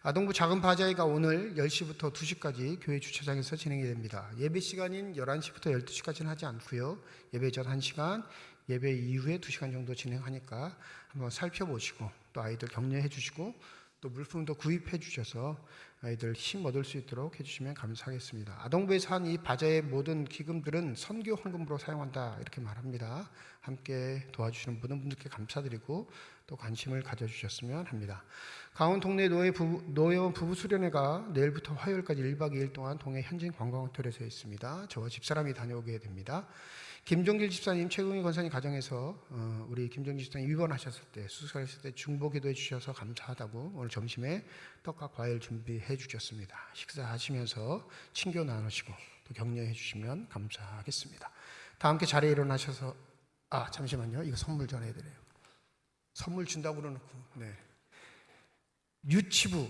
아동부 작은 바자회가 오늘 10시부터 2시까지 교회 주차장에서 진행이 됩니다. 예배 시간인 11시부터 12시까지는 하지 않고요. 예배 전 1시간, 예배 이후에 2시간 정도 진행하니까 한번 살펴보시고 또 아이들 격려해 주시고 또 물품도 구입해 주셔서 아이들 힘 얻을 수 있도록 해주시면 감사하겠습니다. 아동부에서 한 이 바자의 모든 기금들은 선교 헌금으로 사용한다 이렇게 말합니다. 함께 도와주시는 모든 분들께 감사드리고 또 관심을 가져주셨으면 합니다. 강원 동네 노예원 부부 수련회가 내일부터 화요일까지 1박 2일 동안 동해 현진 관광호텔에서 있습니다. 저와 집사람이 다녀오게 됩니다. 김종길 집사님, 최경희 권사님 가정에서 우리 김종길 집사님 입원하셨을 때 수술하셨을 때 중보기도해 주셔서 감사하다고 오늘 점심에 떡과 과일 준비해 주셨습니다. 식사하시면서 친교 나누시고 또 격려해 주시면 감사하겠습니다. 다 함께 자리에 일어나셔서 잠시만요. 이거 선물 전해드려요. 선물 준다고 그러놓고 유치부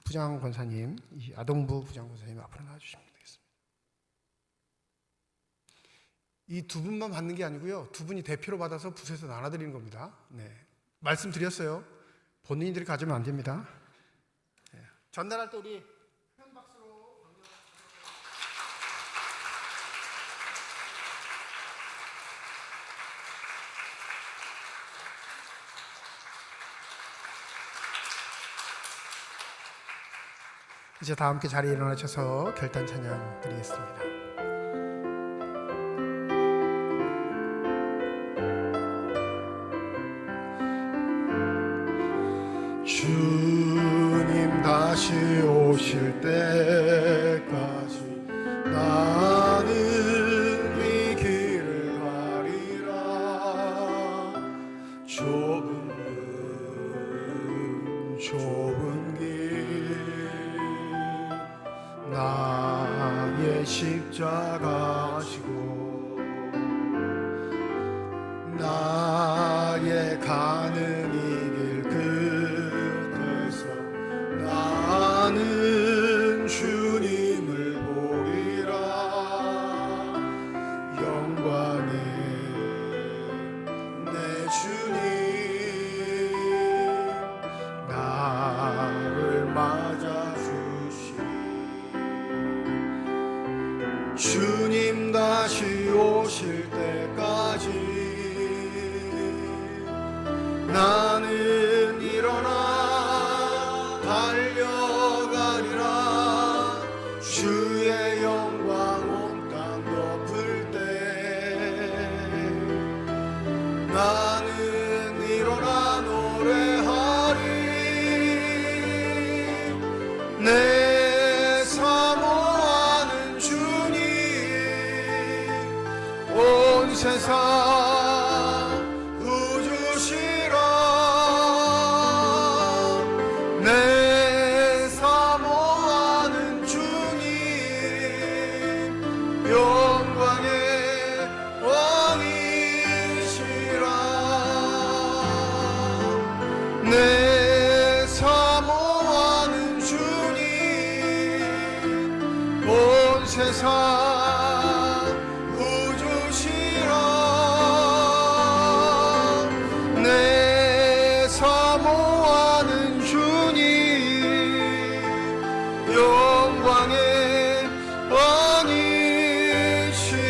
부장 권사님, 아동부 부장 권사님 앞으로 나와주시면 되겠습니다. 이 두 분만 받는 게 아니고요. 두 분이 대표로 받아서 부서에서 나눠드리는 겁니다. 말씀드렸어요. 본인들이 가지면 안 됩니다. 전달할 때 우리 큰 박수로 이제 다 함께 자리에 일어나셔서 결단 찬양 드리겠습니다. 주님 다시 오실 때까지 나는 이 길을 가리라. 좁은 길 나의 십자가 지고 나의 가는 이 길 끝에서 나는 주님을 보리라. 영광의 내 주님 나를 맞아주시. 주님 다시 오실 때까지 나는 일어나 달려가리라. 주의 영광 온 땅 덮을 때 세상 구주시라 내 사모하는 주님 영광의 왕이시라 내 사모하는 주님 온 세상 내 사모하는 주님 영광의 왕이시라.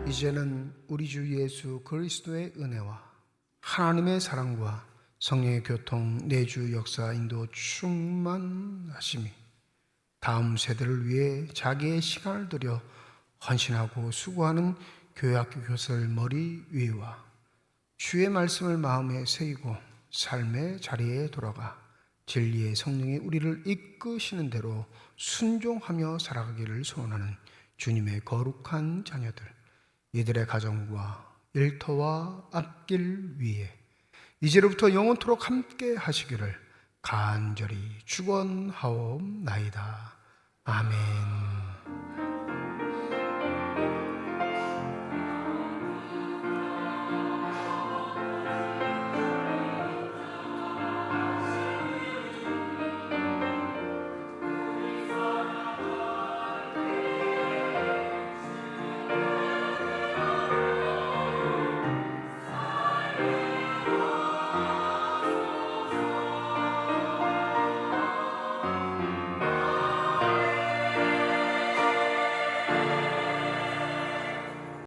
이제는 우리 주 예수 그리스도의 은혜와 하나님의 사랑과 성령의 교통 내주 역사 인도 충만하심이 다음 세대를 위해 자기의 시간을 들여 헌신하고 수고하는 교회학교 교사들 머리 위와 주의 말씀을 마음에 새기고 삶의 자리에 돌아가 진리의 성령이 우리를 이끄시는 대로 순종하며 살아가기를 소원하는 주님의 거룩한 자녀들, 이들의 가정과 일터와 앞길 위에 이제로부터 영원토록 함께 하시기를 간절히 축원하옵나이다. 아멘.